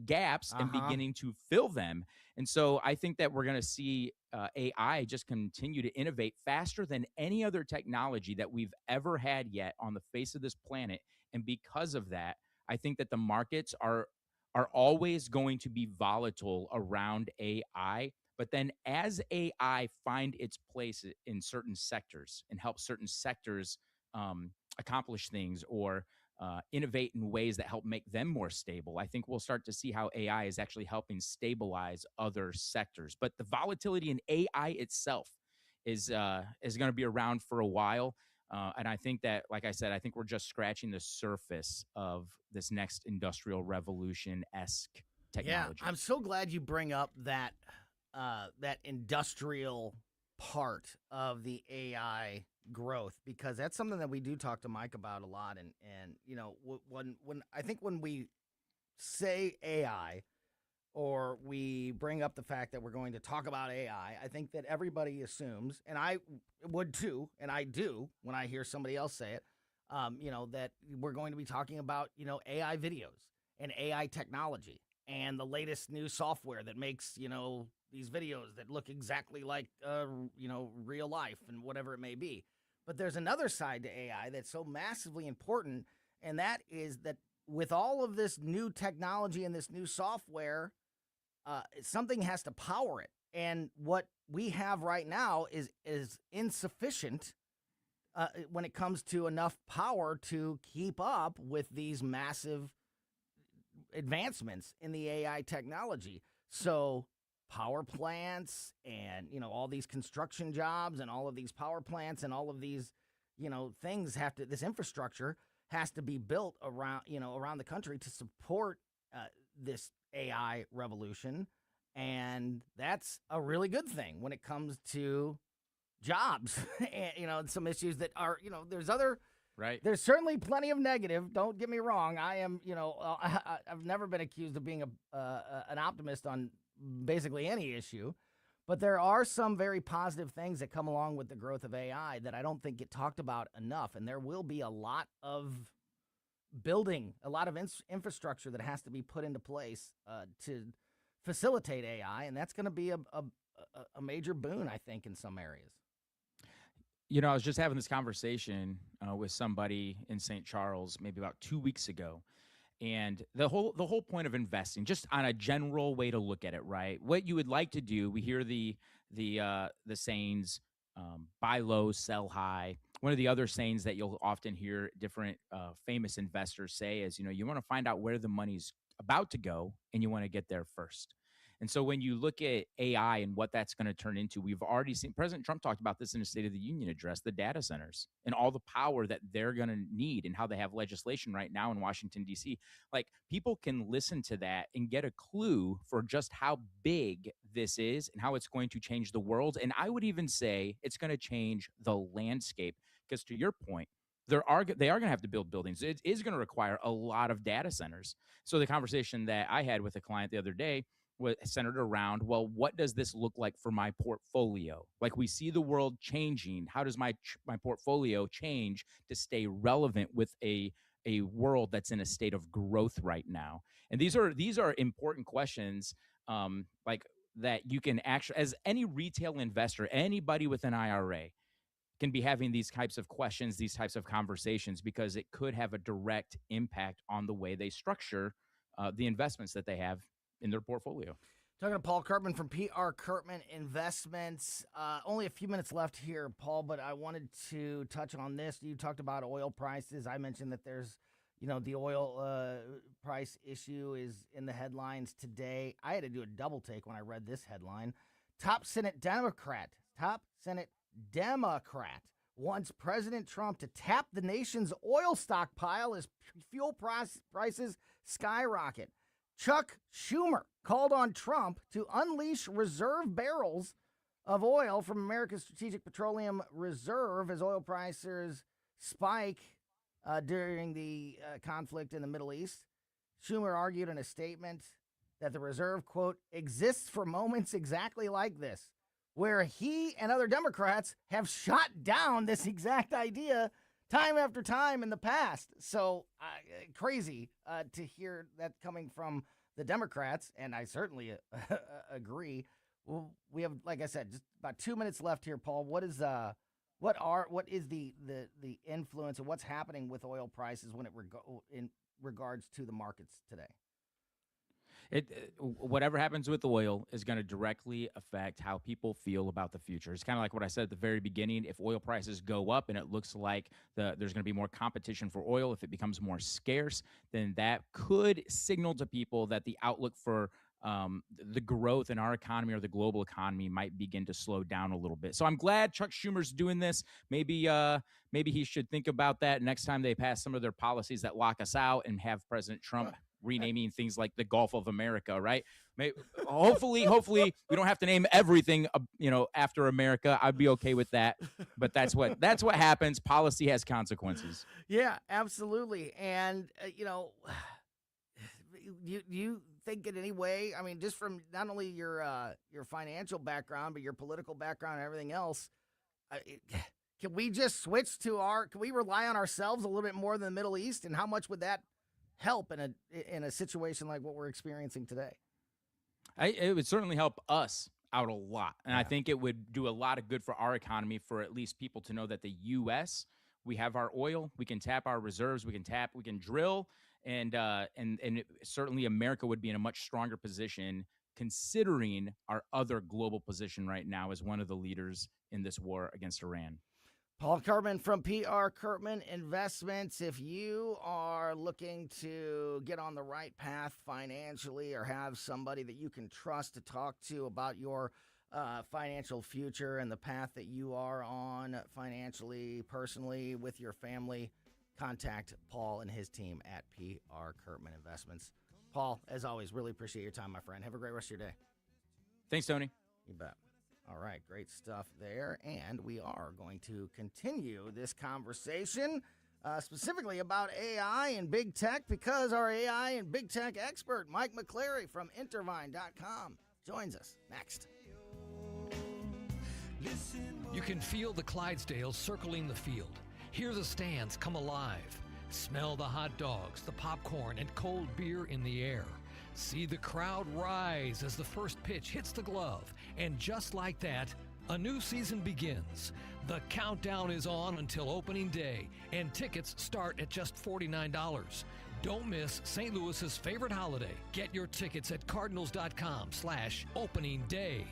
gaps and beginning to fill them. And so I think that we're going to see AI just continue to innovate faster than any other technology that we've ever had yet on the face of this planet. And because of that, I think that the markets are always going to be volatile around AI. But then as AI find its place in certain sectors and help certain sectors accomplish things or innovate in ways that help make them more stable, I think we'll start to see how AI is actually helping stabilize other sectors. But the volatility in AI itself is going to be around for a while. And I think that, like I said, I think we're just scratching the surface of this next industrial revolution-esque technology. Yeah, I'm so glad you bring up that industrial part of the AI growth, because that's something that we do talk to Mike about a lot. And when I think when we say AI, or we bring up the fact that we're going to talk about AI, I think that everybody assumes, and I would too, and I do when I hear somebody else say it, that we're going to be talking about, AI videos and AI technology and the latest new software that makes, these videos that look exactly like, real life and whatever it may be. But there's another side to AI that's so massively important, and that is that with all of this new technology and this new software, something has to power it. And what we have right now is insufficient when it comes to enough power to keep up with these massive advancements in the AI technology. So power plants and, all these construction jobs and all of these power plants and all of these, things this infrastructure has to be built around the country to support this AI revolution, and that's a really good thing when it comes to jobs. And, some issues that are, there's certainly plenty of negative. Don't get me wrong. I am, I've never been accused of being an optimist on basically any issue. But there are some very positive things that come along with the growth of AI that I don't think get talked about enough. And there will be a lot of building, a lot of infrastructure that has to be put into place to facilitate AI. And that's going to be a major boon, I think, in some areas. I was just having this conversation with somebody in St. Charles maybe about 2 weeks ago. And the whole point of investing, just on a general way to look at it, right? What you would like to do, we hear the sayings, buy low, sell high. One of the other sayings that you'll often hear different famous investors say is, you want to find out where the money's about to go, and you want to get there first. And so when you look at AI and what that's going to turn into, we've already seen President Trump talked about this in his State of the Union address, the data centers and all the power that they're going to need, and how they have legislation right now in Washington, D.C. Like, people can listen to that and get a clue for just how big this is and how it's going to change the world. And I would even say it's going to change the landscape, because to your point, they are going to have to build buildings. It is going to require a lot of data centers. So the conversation that I had with a client the other day was centered around, well, what does this look like for my portfolio? Like, we see the world changing. How does my portfolio change to stay relevant with a world that's in a state of growth right now? And these are important questions, like that you can actually, as any retail investor, anybody with an IRA can be having these types of questions, these types of conversations, because it could have a direct impact on the way they structure the investments that they have in their portfolio. Talking to Paul Curtman from PR Curtman Investments. Only a few minutes left here, Paul, but I wanted to touch on this. You talked about oil prices. I mentioned that there's, the oil price issue is in the headlines today. I had to do a double take when I read this headline. Top Senate Democrat wants President Trump to tap the nation's oil stockpile as fuel prices skyrocket. Chuck Schumer called on Trump to unleash reserve barrels of oil from America's Strategic Petroleum Reserve as oil prices spike during the conflict in the Middle East. Schumer argued in a statement that the reserve, quote, exists for moments exactly like this, where he and other Democrats have shot down this exact idea time after time in the past. So crazy to hear that coming from the Democrats, and I certainly agree. Well, we have, like I said, just about 2 minutes left here, Paul. What is the influence, and what's happening with oil prices when in regards to the markets today? Whatever happens with oil is going to directly affect how people feel about the future. It's kind of like what I said at the very beginning. If oil prices go up and it looks like there's going to be more competition for oil, if it becomes more scarce, then that could signal to people that the outlook for the growth in our economy or the global economy might begin to slow down a little bit. So I'm glad Chuck Schumer's doing this. Maybe he should think about that next time they pass some of their policies that lock us out, and have President Trump renaming things like the Gulf of America, right? Hopefully we don't have to name everything, after America. I'd be okay with that. But that's what happens. Policy has consequences. Yeah, absolutely. And you think in any way, I mean, just from not only your financial background, but your political background and everything else, can we just switch to can we rely on ourselves a little bit more than the Middle East? And how much would that help in a situation like what we're experiencing today? It would certainly help us out a lot. And I think it would do a lot of good for our economy, for at least people to know that the U.S., we have our oil, we can tap our reserves, we can drill, and certainly America would be in a much stronger position, considering our other global position right now as one of the leaders in this war against Iran. Paul Curtman from PR Curtman Investments. If you are looking to get on the right path financially, or have somebody that you can trust to talk to about your financial future and the path that you are on financially, personally, with your family, contact Paul and his team at PR Curtman Investments. Paul, as always, really appreciate your time, my friend. Have a great rest of your day. Thanks, Tony. You bet. All right, great stuff there. And we are going to continue this conversation specifically about AI and big tech because our AI and big tech expert, Mike McClary from Intervine.com, joins us next. You can feel the Clydesdales circling the field. Hear the stands come alive. Smell the hot dogs, the popcorn, and cold beer in the air. See the crowd rise as the first pitch hits the glove. And just like that, a new season begins. The countdown is on until opening day, and tickets start at just $49. Don't miss St. Louis's favorite holiday. Get your tickets at cardinals.com/opening day.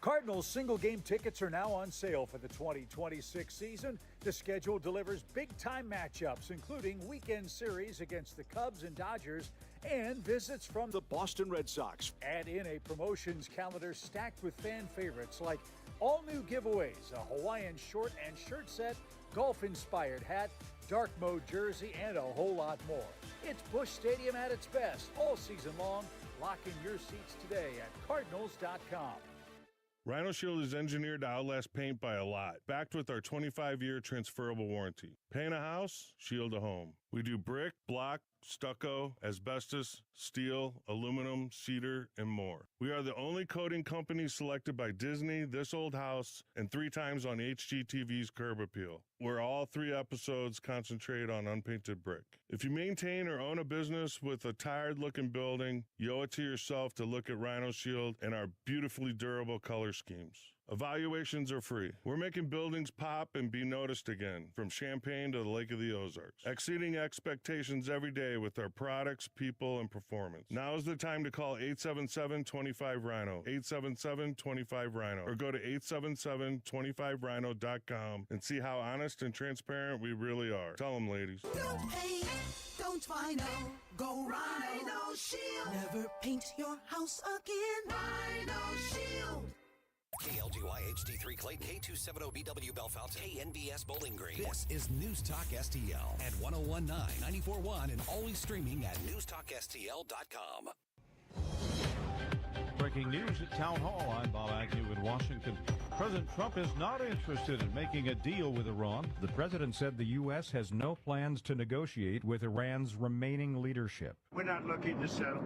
Cardinals single-game tickets are now on sale for the 2026 season. The schedule delivers big-time matchups, including weekend series against the Cubs and Dodgers, and visits from the Boston Red Sox. Add in a promotions calendar stacked with fan favorites like all-new giveaways, a Hawaiian short and shirt set, golf-inspired hat, dark mode jersey, and a whole lot more. It's Busch Stadium at its best all season long. Lock in your seats today at Cardinals.com. Rhino Shield is engineered to outlast paint by a lot, backed with our 25-year transferable warranty. Paint a house, shield a home. We do brick, block, stucco, asbestos, steel, aluminum, cedar, and more. We are the only coating company selected by Disney, This Old House, and 3 times on HGTV's Curb Appeal, where all 3 episodes concentrate on unpainted brick. If you maintain or own a business with a tired-looking building, you owe it to yourself to look at Rhino Shield and our beautifully durable color schemes. Evaluations are free. We're making buildings pop and be noticed again, from Champaign to the Lake of the Ozarks, exceeding expectations every day with our products, people, and performance. Now is the time to call 877-25-RHINO, 877-25-RHINO, or go to 877-25rhino.com and see how honest and transparent we really are. Tell them, ladies. Don't paint, don't Rhino, go Rhino Shield. Never paint your house again. Rhino Shield. KLGY HD3 Clayton, K270BW Bellefonte, KNBS Bowling Green. This is News Talk STL at 1019, 94.1, and always streaming at newstalkstl.com. Breaking news at Town Hall. I'm Bob Agnew in Washington. President Trump is not interested in making a deal with Iran. The president said the U.S. has no plans to negotiate with Iran's remaining leadership. We're not looking to settle.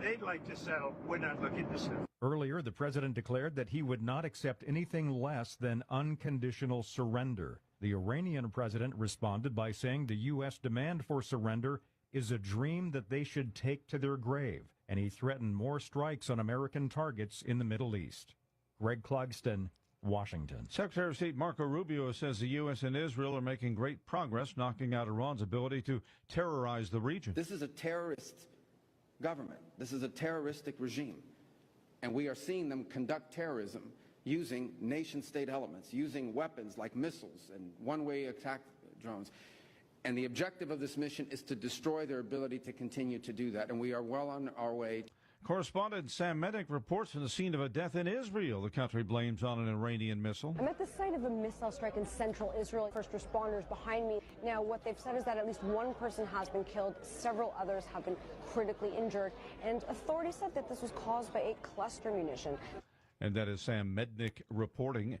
They'd like to settle. We're not looking to settle. Earlier, the president declared that he would not accept anything less than unconditional surrender. The Iranian president responded by saying the U.S. demand for surrender is a dream that they should take to their grave, and he threatened more strikes on American targets in the Middle East. Greg Clugston, Washington. Secretary of State Marco Rubio says the U.S. and Israel are making great progress knocking out Iran's ability to terrorize the region. This is a terrorist government. This is a terroristic regime. And we are seeing them conduct terrorism using nation-state elements, using weapons like missiles and one-way attack drones. And the objective of this mission is to destroy their ability to continue to do that. And we are well on our way. Correspondent Sam Medic reports from the scene of a death in Israel. The country blames on an Iranian missile. I'm at the site of a missile strike in central Israel. First responders behind me. Now, what they've said is that at least one person has been killed. Several others have been critically injured. And authorities said that this was caused by a cluster munition. And that is Sam Mednick reporting.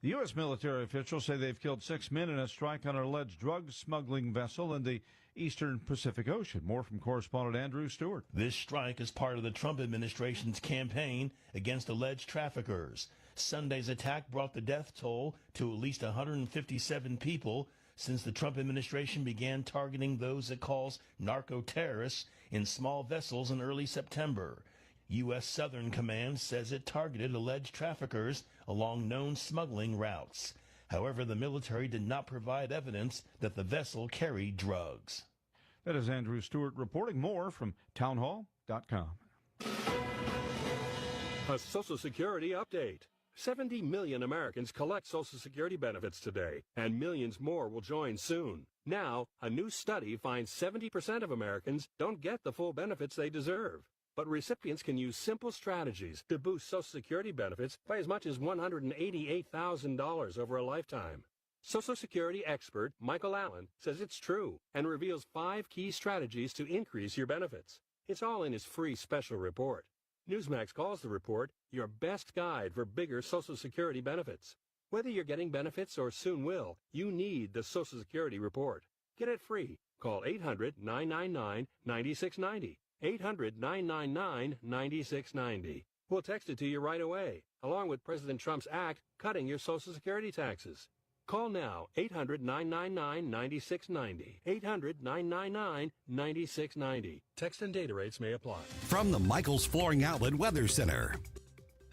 The U.S. military officials say they've killed 6 men in a strike on an alleged drug smuggling vessel in the eastern Pacific Ocean. More from correspondent Andrew Stewart. This strike is part of the Trump administration's campaign against alleged traffickers. Sunday's attack brought the death toll to at least 157 people since the Trump administration began targeting those it calls narco-terrorists in small vessels in early September. U.S. Southern Command says it targeted alleged traffickers along known smuggling routes. However, the military did not provide evidence that the vessel carried drugs. That is Andrew Stewart reporting. More from townhall.com. A Social Security update. 70 million Americans collect Social Security benefits today, and millions more will join soon. Now, a new study finds 70% of Americans don't get the full benefits they deserve. But recipients can use simple strategies to boost Social Security benefits by as much as $188,000 over a lifetime. Social Security expert Michael Allen says it's true and reveals 5 key strategies to increase your benefits. It's all in his free special report. Newsmax calls the report your best guide for bigger Social Security benefits. Whether you're getting benefits or soon will, you need the Social Security report. Get it free. Call 800-999-9690. 800-999-9690. We'll text it to you right away, along with President Trump's act cutting your Social Security taxes. Call now, 800-999-9690. 800-999-9690. Text and data rates may apply. From the Michaels Flooring Outlet Weather Center.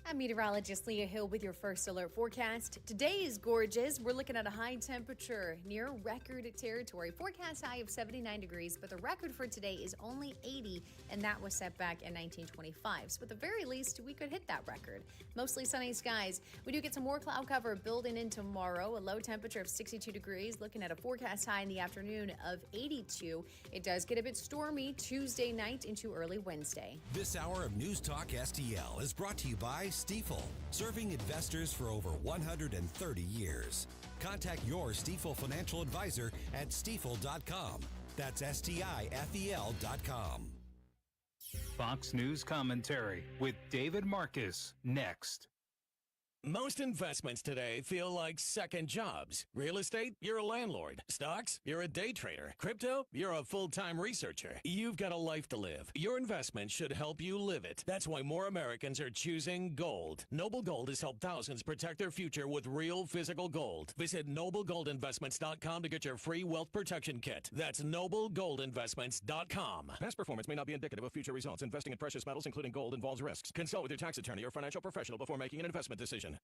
I'm meteorologist Leah Hill with your first alert forecast. Today is gorgeous. We're looking at a high temperature near record territory. Forecast high of 79 degrees, but the record for today is only 80, and that was set back in 1925. So at the very least, we could hit that record. Mostly sunny skies. We do get some more cloud cover building in tomorrow. A low temperature of 62 degrees, looking at a forecast high in the afternoon of 82. It does get a bit stormy Tuesday night into early Wednesday. This hour of News Talk STL is brought to you by Stifel, serving investors for over 130 years. Contact your Stifel financial advisor at stifel.com. That's STIFEL.com. Fox News commentary with David Marcus next. Most investments today feel like second jobs. Real estate, you're a landlord. Stocks, you're a day trader. Crypto, you're a full-time researcher. You've got a life to live. Your investment should help you live it. That's why more Americans are choosing gold. Noble Gold has helped thousands protect their future with real physical gold. Visit noblegoldinvestments.com to get your free wealth protection kit. That's noblegoldinvestments.com. Past performance may not be indicative of future results. Investing in precious metals, including gold, involves risks. Consult with your tax attorney or financial professional before making an investment decision.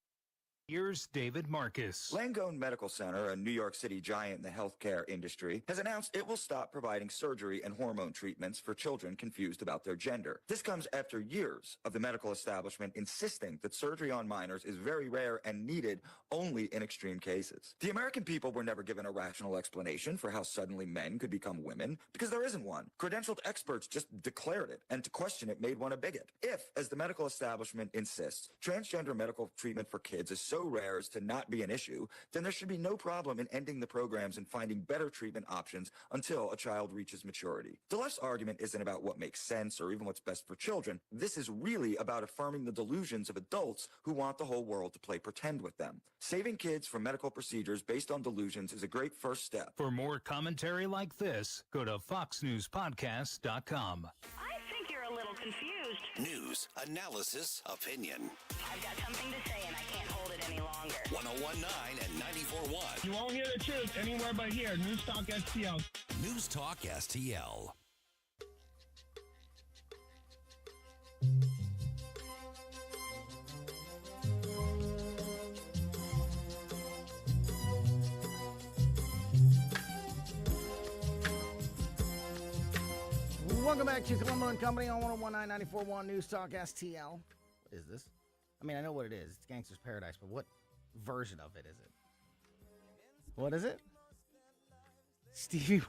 Here's David Marcus. Langone Medical Center, a New York City giant in the healthcare industry, has announced it will stop providing surgery and hormone treatments for children confused about their gender. This comes after years of the medical establishment insisting that surgery on minors is very rare and needed only in extreme cases. The American people were never given a rational explanation for how suddenly men could become women, because there isn't one. Credentialed experts just declared it, and to question it made one a bigot. If, as the medical establishment insists, transgender medical treatment for kids is so rare as to not be an issue, then there should be no problem in ending the programs and finding better treatment options until a child reaches maturity. The left's argument isn't about what makes sense or even what's best for children. This is really about affirming the delusions of adults who want the whole world to play pretend with them. Saving kids from medical procedures based on delusions is a great first step. For more commentary like this, go to foxnewspodcast.com. I think you're a little confused. News, analysis, opinion. I've got something to say and I can't hold it any longer. 1019 and 94.1. You won't hear the truth anywhere but here. News Talk STL. News Talk STL. Welcome back to Colombo Company on 1019 News Talk STL. What is this? I mean, I know what it is. It's Gangster's Paradise, but what version of it is it? What is it? Stevie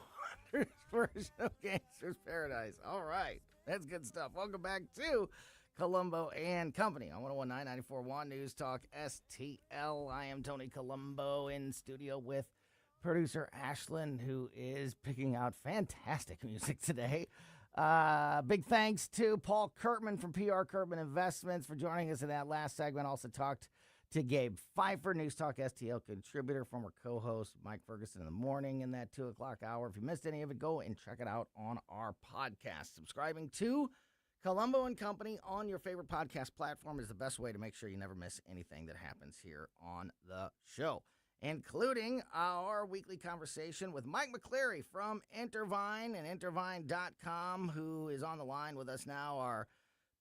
Wonder's version of Gangster's Paradise. All right. That's good stuff. Welcome back to Colombo and Company on 1019 News Talk STL. I am Tony Colombo in studio with producer Ashlyn, who is picking out fantastic music today. Big thanks to Paul Curtman from PR Curtman Investments for joining us in that last segment. Also talked to Gabe Phifer, News Talk STL contributor, former co-host Mike Ferguson in the morning in that 2 o'clock hour. If you missed any of it, go and check it out on our podcast. Subscribing to Colombo and Company on your favorite podcast platform is the best way to make sure you never miss anything that happens here on the show, including our weekly conversation with Mike McClary from Intervine and Intervine.com, who is on the line with us now, our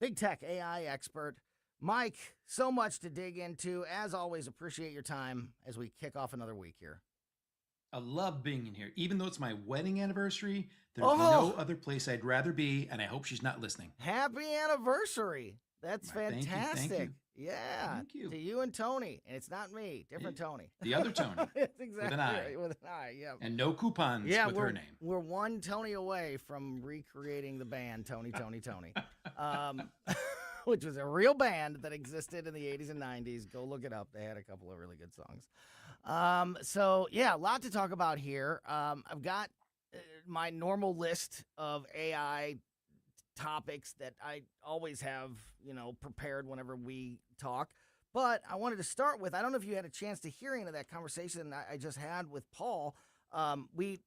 big tech AI expert. Mike, so much to dig into. As always, appreciate your time as we kick off another week here. I love being in here. Even though it's my wedding anniversary, there's no other place I'd rather be, and I hope she's not listening. Happy anniversary. That's fantastic. Thank you. Yeah. Thank you. To you and Tony. And it's not me. Different Tony. The other Tony. That's exactly with an I. right. With an I, yeah. And no coupons with her name. We're one Tony away from recreating the band Tony. Which was a real band that existed in the 80s and 90s. Go look it up. They had a couple of really good songs. So yeah, a lot to talk about here. I've got my normal list of AI topics that I always have, prepared whenever we talk. But I wanted to start with, I don't know if you had a chance to hear any of that conversation I just had with Paul. We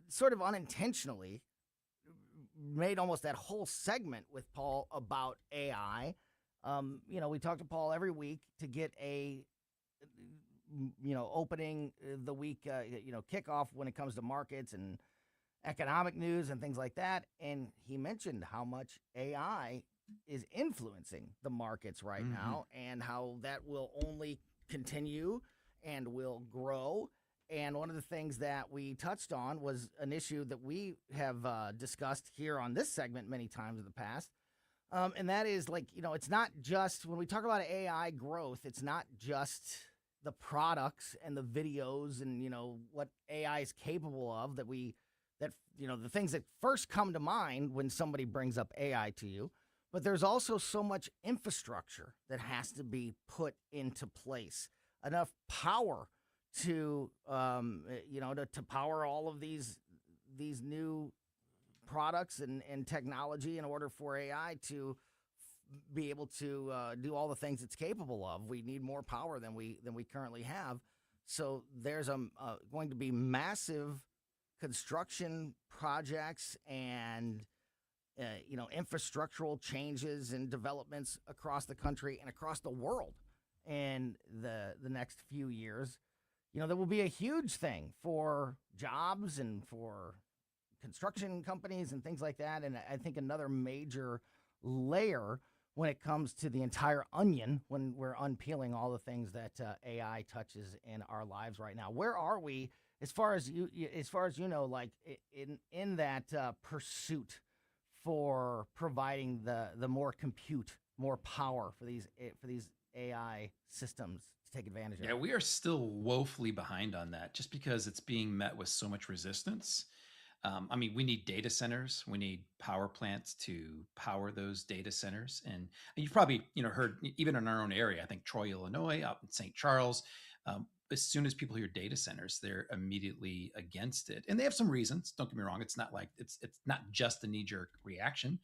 sort of unintentionally made almost that whole segment with Paul about AI. We talk to Paul every week to get a opening the week, kickoff when it comes to markets and economic news and things like that. And he mentioned how much AI is influencing the markets right now and how that will only continue and will grow. And one of the things that we touched on was an issue that we have discussed here on this segment many times in the past. And that is it's not just when we talk about AI growth, it's not just the products and the videos and, what AI is capable of the things that first come to mind when somebody brings up AI to you. But there's also so much infrastructure that has to be put into place, enough power to power all of these new products and technology in order for AI to be able to do all the things it's capable of. We need more power than we currently have. So there's going to be massive construction projects and infrastructural changes and developments across the country and across the world in the next few years. There will be a huge thing for jobs and for construction companies and things like that. And I think another major layer when it comes to the entire onion, when we're unpeeling all the things that AI touches in our lives right now. Where are we as far as like in that pursuit for providing the more compute, more power for these AI systems to take advantage of? Yeah, we are still woefully behind on that just because it's being met with so much resistance. We need data centers. We need power plants to power those data centers. And you've probably, heard even in our own area, I think Troy, Illinois, up in St. Charles, as soon as people hear data centers, they're immediately against it. And they have some reasons. Don't get me wrong. It's not like it's not just a knee-jerk reaction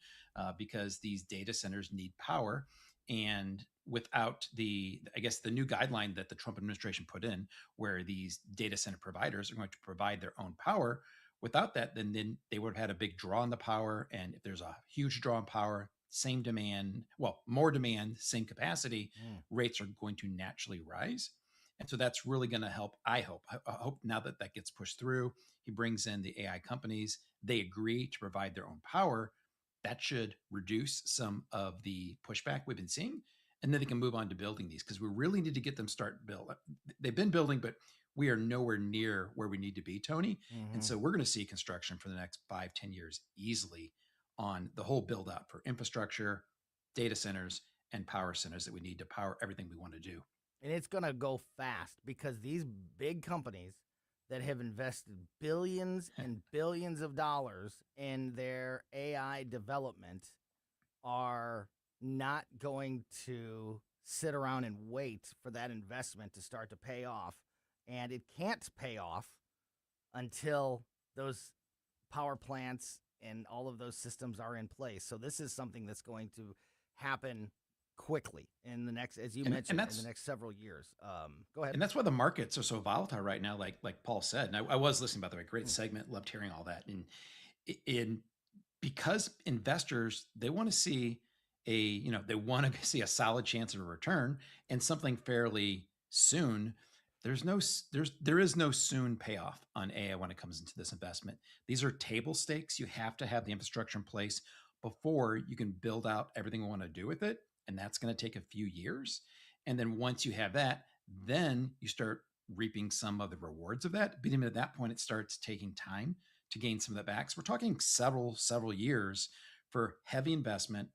because these data centers need power. And without the new guideline that the Trump administration put in, where these data center providers are going to provide their own power, without that, then they would have had a big draw on the power. And if there's a huge draw on power, same demand, more demand, same capacity, rates are going to naturally rise. And so that's really going to help, I hope now that gets pushed through. He brings in the AI companies. They agree to provide their own power. That should reduce some of the pushback we've been seeing. And then they can move on to building these because we really need to get them build. They've been building, but we are nowhere near where we need to be, Tony. And so we're going to see construction for the next 5-10 years easily on the whole build out for infrastructure, data centers, and power centers that we need to power everything we want to do. And it's going to go fast because these big companies that have invested billions and billions of dollars in their AI development are not going to sit around and wait for that investment to start to pay off. And it can't pay off until those power plants and all of those systems are in place. So this is something that's going to happen quickly in the next, as you mentioned, in the next several years. Go ahead. And that's why the markets are so volatile right now, like Paul said. And I was listening, by the way, great segment, loved hearing all that. And because investors, they want to see they want to see a solid chance of a return and something fairly soon. There is no soon payoff on AI when it comes into this investment. These are table stakes. You have to have the infrastructure in place before you can build out everything we want to do with it. And that's going to take a few years. And then once you have that, then you start reaping some of the rewards of that. But even at that point, it starts taking time to gain some of that back. So we're talking several years for heavy investment.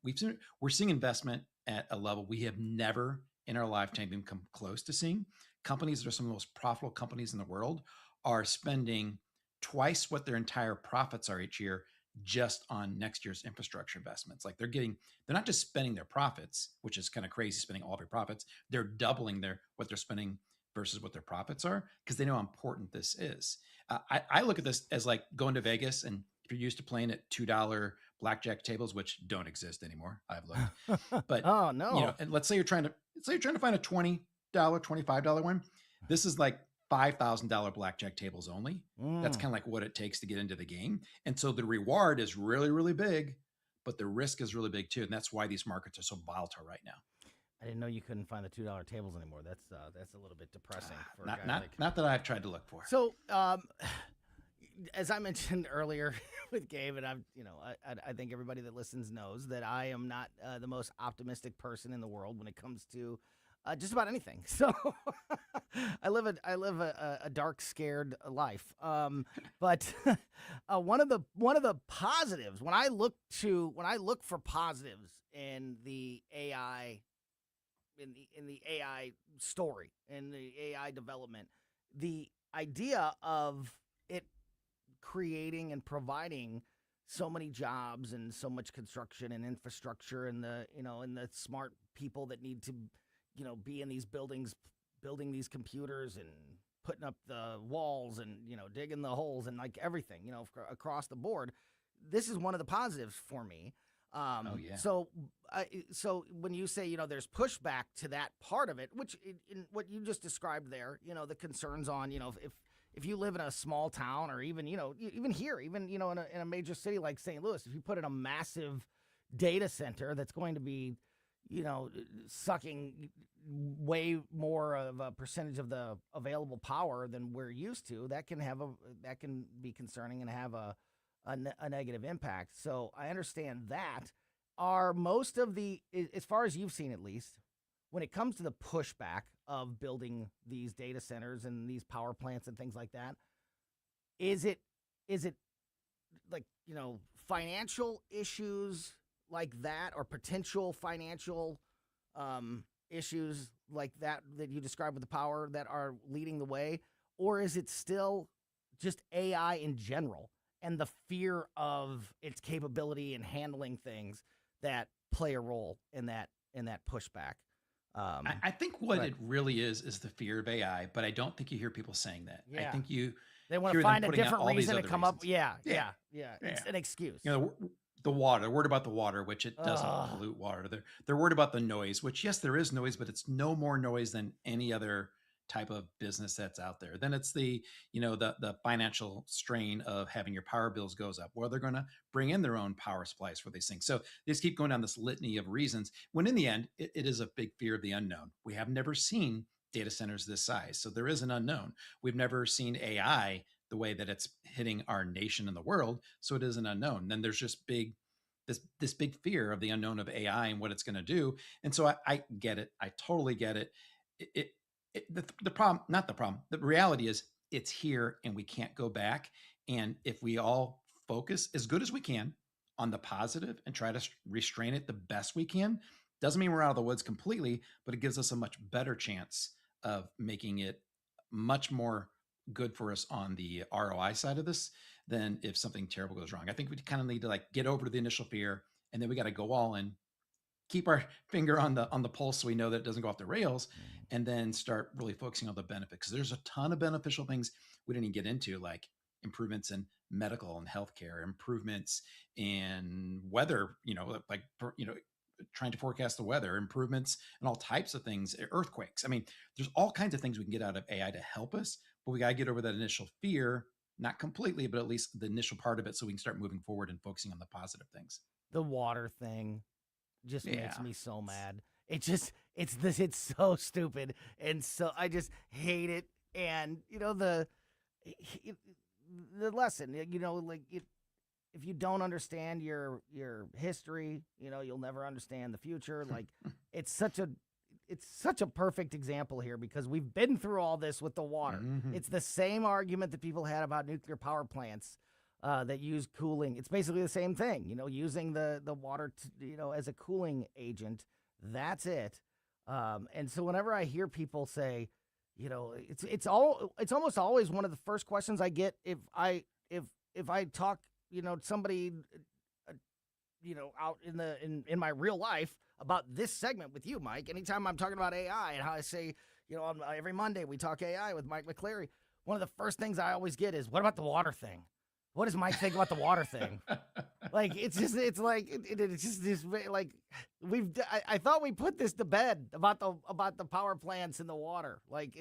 We're seeing investment at a level we have never in our lifetime even come close to seeing. Companies that are some of the most profitable companies in the world are spending twice what their entire profits are each year just on next year's infrastructure investments. Like they're not just spending their profits, which is kind of crazy, spending all of your profits. They're doubling what they're spending versus what their profits are, because they know how important this is. I look at this as like going to Vegas, and if you're used to playing at $2 blackjack tables, which don't exist anymore, I've looked. But oh no, you know, and let's say you're trying to find a $20, $25 one. This is like $5,000 blackjack tables only. That's kind of like what it takes to get into the game. And so the reward is really, really big, but the risk is really big too. And that's why these markets are so volatile right now. I didn't know you couldn't find the $2 tables anymore. That's a little bit depressing. For Not that I've tried to look for. So, as I mentioned earlier with Gabe, and I think everybody that listens knows that I am not the most optimistic person in the world when it comes to just about anything. So I live a dark, scared life. But one of the positives when I look for positives in the AI. In the AI story, in the AI development, the idea of it creating and providing so many jobs and so much construction and infrastructure and the smart people that need to, be in these buildings, building these computers and putting up the walls and, digging the holes and like everything, across the board. This is one of the positives for me. So when you say, you there's pushback to that part of it, which in what you just described there, the concerns on, if you live in a small town or even, even here, even, in a major city like St. Louis, if you put in a massive data center that's going to be, sucking way more of a percentage of the available power than we're used to, that can be concerning and have a negative impact. So I understand that. Are most of the, as far as you've seen at least, when it comes to the pushback of building these data centers and these power plants and things like that, is it like, financial issues like that or potential financial issues like that you described with the power that are leading the way? Or is it still just AI in general and the fear of its capability in handling things that play a role in that pushback? I think what it really is the fear of AI, but I don't think you hear people saying that. Yeah. I think they want to find a different reason to come up. Yeah. It's an excuse. The water. They're worried about the water, which it doesn't pollute water. They're worried about the noise, which yes, there is noise, but it's no more noise than any other type of business that's out there. Then it's the financial strain of having your power bills goes up. Well, they're going to bring in their own power supplies for these things. So they just keep going down this litany of reasons, when in the end, it is a big fear of the unknown. We have never seen data centers this size. So there is an unknown. We've never seen AI the way that it's hitting our nation and the world. So it is an unknown. Then there's just this big fear of the unknown of AI and what it's going to do. And so I get it. I totally get it. The problem, not the problem, the reality is it's here and we can't go back. And if we all focus as good as we can on the positive and try to restrain it the best we can, doesn't mean we're out of the woods completely, but it gives us a much better chance of making it much more good for us on the ROI side of this than if something terrible goes wrong. I think we kind of need to get over the initial fear, and then we got to go all in, keep our finger on the pulse so we know that it doesn't go off the rails, and then start really focusing on the benefits. Because there's a ton of beneficial things we didn't even get into, like improvements in medical and healthcare, improvements in weather, trying to forecast the weather, improvements and all types of things, earthquakes. I mean, there's all kinds of things we can get out of AI to help us, but we got to get over that initial fear, not completely, but at least the initial part of it, so we can start moving forward and focusing on the positive things. The water thing just makes me so mad. It's so stupid. And so I just hate it. And, the lesson, if you don't understand your history, you'll never understand the future. Like it's such a perfect example here because we've been through all this with the water. Mm-hmm. It's the same argument that people had about nuclear power plants that use cooling. It's basically the same thing, using the water as a cooling agent. That's it. And so whenever I hear people say, it's almost always one of the first questions I get if I talk, somebody, out in my real life about this segment with you, Mike. Anytime I'm talking about AI and how I say, every Monday we talk AI with Mike McClary. One of the first things I always get is, what about the water thing? What does Mike think about the water thing? Like, it's just like I thought we put this to bed about the power plants and the water. Like,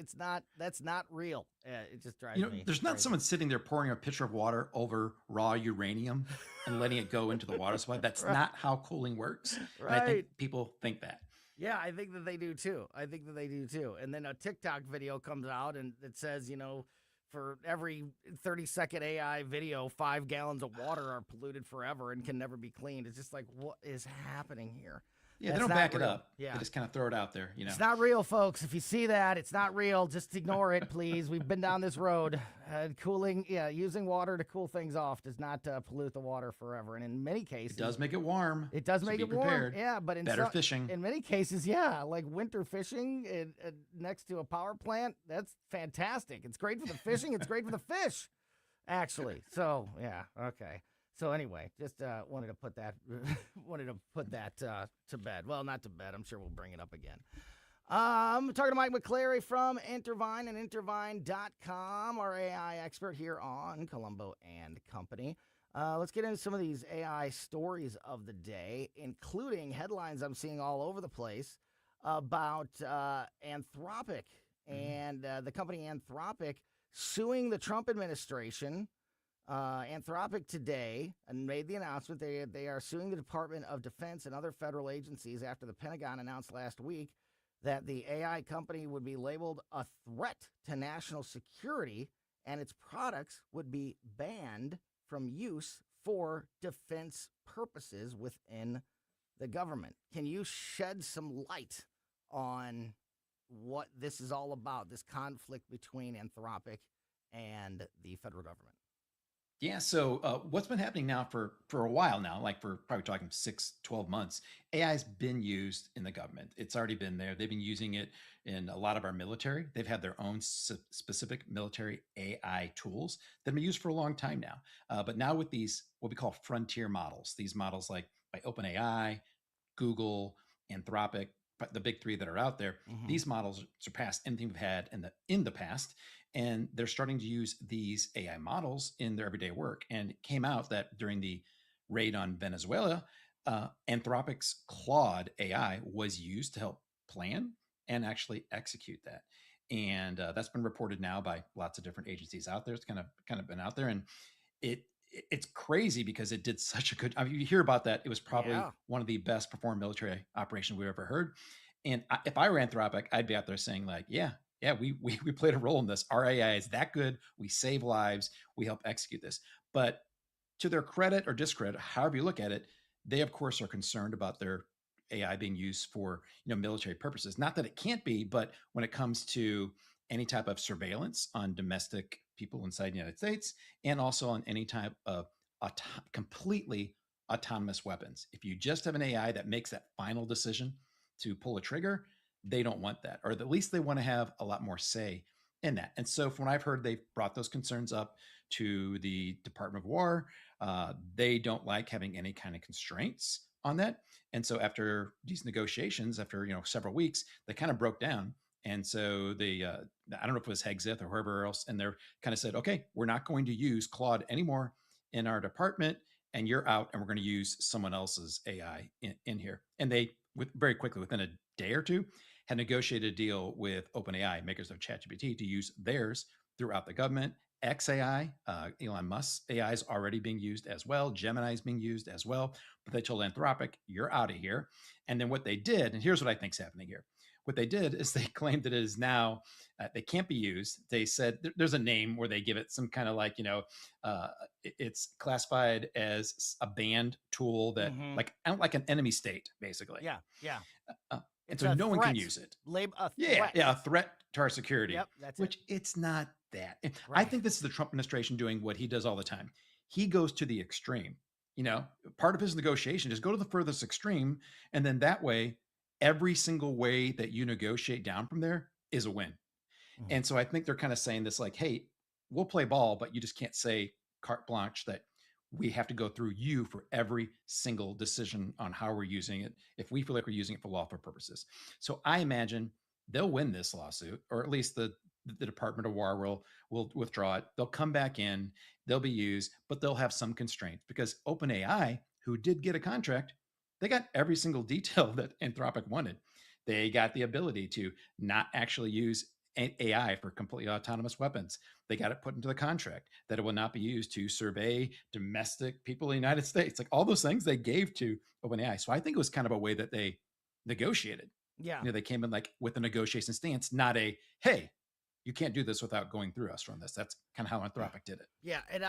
that's not real. It just drives me. There's not someone sitting there pouring a pitcher of water over raw uranium and letting it go into the water supply. That's not how cooling works. Right. And I think people think that. Yeah, I think that they do too. And then a TikTok video comes out and it says, for every 30-second AI video, 5 gallons of water are polluted forever and can never be cleaned. It's just like, what is happening here? Yeah, they don't back it up. Yeah. They just kind of throw it out there, It's not real, folks. If you see that, it's not real. Just ignore it, please. We've been down this road. Using water to cool things off does not pollute the water forever. And in many cases, it does make it warm. It does make it warm. Yeah, but better fishing. In many cases, like winter fishing next to a power plant, that's fantastic. It's great for the fishing. It's great for the fish, actually. So yeah, okay. So anyway, just wanted to put that to bed. Well, not to bed. I'm sure we'll bring it up again. I'm talking to Mike McClary from Intervine and Intervine.com, our AI expert here on Colombo and Company. Let's get into some of these AI stories of the day, including headlines I'm seeing all over the place about Anthropic and the company Anthropic suing the Trump administration. Anthropic today made the announcement they are suing the Department of Defense and other federal agencies after the Pentagon announced last week that the AI company would be labeled a threat to national security and its products would be banned from use for defense purposes within the government. Can you shed some light on what this is all about, this conflict between Anthropic and the federal government? Yeah, so what's been happening now for a while now, like for probably talking 6-12 months, AI has been used in the government. It's already been there. They've been using it in a lot of our military. They've had their own specific military AI tools that have been used for a long time now. But now with these, what we call frontier models, these models like by OpenAI, Google, Anthropic, the big 3 that are out there, these models surpass anything we've had in the past. And they're starting to use these AI models in their everyday work. And it came out that during the raid on Venezuela, Anthropic's Claude AI was used to help plan and actually execute that. And that's been reported now by lots of different agencies out there. It's kind of been out there, and it's crazy because it did such a good. I mean, you hear about that. It was probably one of the best performed military operations we've ever heard. And if I were Anthropic, I'd be out there saying like, yeah, we played a role in this. Our AI is that good. We save lives. We help execute this. But to their credit or discredit, however you look at it, they of course are concerned about their AI being used for military purposes. Not that it can't be, but when it comes to any type of surveillance on domestic people inside the United States, and also on any type of completely autonomous weapons, if you just have an AI that makes that final decision to pull a trigger, they don't want that, or at least they want to have a lot more say in that. And so from what I've heard, they've brought those concerns up to the Department of War. They don't like having any kind of constraints on that. And so after these negotiations, after several weeks, they kind of broke down. And so they, I don't know if it was Hegseth or whoever else, and they're kind of said, okay, we're not going to use Claude anymore in our department, and you're out, and we're going to use someone else's AI in here. And they, very quickly, within a day or two, had negotiated a deal with OpenAI, makers of ChatGPT, to use theirs throughout the government. XAI, Elon Musk's AI is already being used as well. Gemini is being used as well. But they told Anthropic, you're out of here. And then what they did, and here's what I think is happening here. What they did is they claimed that it is now, they can't be used. They said there's a name where they give it some kind of like, it's classified as a banned tool that like an enemy state, basically. Yeah. And so no one can use it. A threat to our security. Yep, that's which it's not that. I think this is the Trump administration doing what he does all the time. He goes to the extreme. Part of his negotiation is go to the furthest extreme, and then that way, every single way that you negotiate down from there is a win. And so I think they're kind of saying this like, hey, we'll play ball, but you just can't say carte blanche that we have to go through you for every single decision on how we're using it, if we feel like we're using it for lawful purposes. So I imagine they'll win this lawsuit, or at least the Department of War will withdraw it. They'll come back in, they'll be used, but they'll have some constraints because OpenAI, who did get a contract, they got every single detail that Anthropic wanted. They got the ability to not actually use AI for completely autonomous weapons. They got it put into the contract that it will not be used to survey domestic people in the United States. Like all those things they gave to OpenAI. So I think it was kind of a way that they negotiated. Yeah. They came in like with a negotiation stance, not a, hey, you can't do this without going through us from this. That's kind of how Anthropic did it. Yeah, and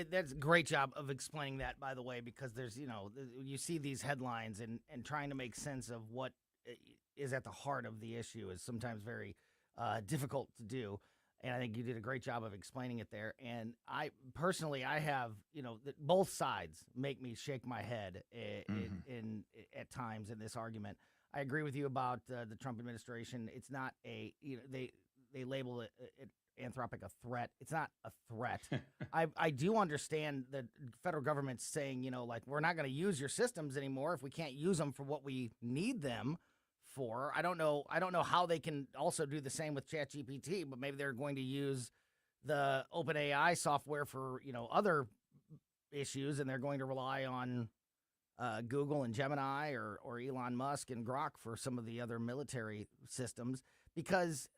that's a great job of explaining that, by the way, because there's, you see these headlines and trying to make sense of what is at the heart of the issue is sometimes very difficult to do. And I think you did a great job of explaining it there. And I personally, I have, both sides make me shake my head in at times in this argument. I agree with you about the Trump administration. It's not they label it Anthropic a threat. It's not a threat. I do understand the federal government's saying, we're not going to use your systems anymore if we can't use them for what we need them for. I don't know how they can also do the same with ChatGPT, but maybe they're going to use the OpenAI software for, other issues, and they're going to rely on Google and Gemini or Elon Musk and Grok for some of the other military systems, because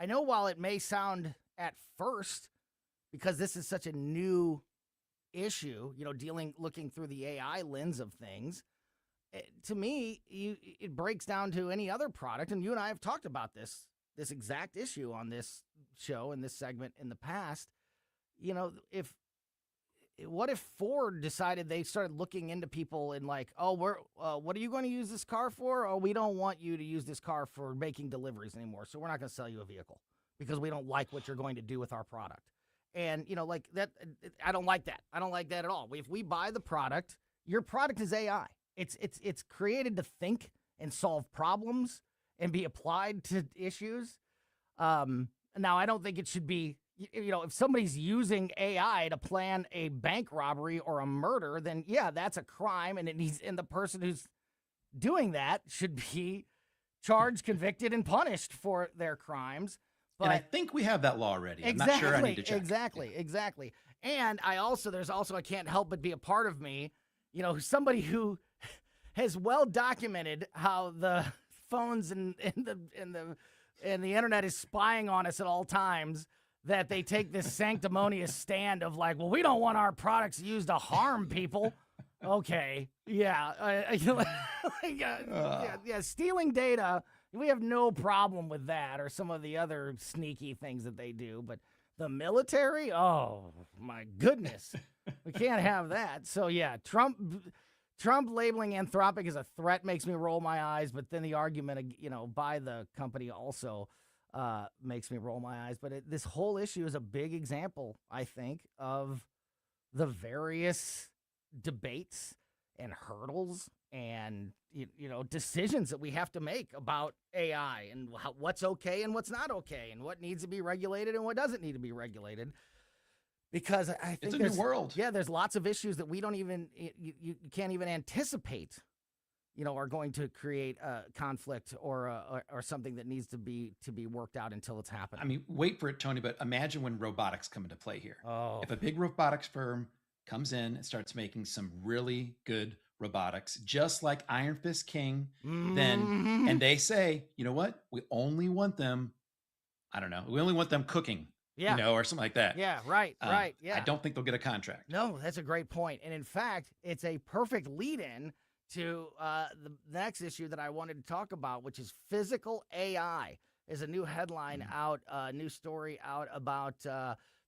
I know while it may sound at first, because this is such a new issue, looking through the AI lens of things, to me, it breaks down to any other product. And you and I have talked about this exact issue on this show and this segment in the past. What if Ford decided they started looking into people and like, oh, what are you going to use this car for? Oh, we don't want you to use this car for making deliveries anymore, so we're not going to sell you a vehicle because we don't like what you're going to do with our product. And, like that, I don't like that. I don't like that at all. If we buy the product, your product is AI. It's created to think and solve problems and be applied to issues. Now, I don't think it should be, if somebody's using AI to plan a bank robbery or a murder, then yeah, that's a crime, and the person who's doing that should be charged, convicted, and punished for their crimes. But and I think we have that law already. I'm not sure. I need to check. Exactly. And there's also, I can't help but be a part of me, somebody who has well documented how the phones and the internet is spying on us at all times, that they take this sanctimonious stand of like, well, we don't want our products used to harm people. Okay. Yeah. Stealing data, we have no problem with that, or some of the other sneaky things that they do. But the military, oh, my goodness. We can't have that. So, yeah, Trump labeling Anthropic as a threat makes me roll my eyes, but then the argument, by the company also makes me roll my eyes. But this whole issue is a big example, I think, of the various debates and hurdles and decisions that we have to make about AI and what's okay and what's not okay and what needs to be regulated and what doesn't need to be regulated. Because I think it's a new world. Yeah, there's lots of issues that we don't even you can't even anticipate, are going to create a conflict or something that needs to be worked out until it's happening. I mean, wait for it, Tony. But imagine when robotics come into play here. Oh. If a big robotics firm comes in and starts making some really good robotics, just like Iron Fist King, and they say, you know what? We only want them. I don't know. We only want them cooking. Yeah. Or something like that. Yeah, right. Yeah. I don't think they'll get a contract. No, that's a great point. And in fact, it's a perfect lead-in to the next issue that I wanted to talk about, which is physical AI. There's a new headline out, a new story out about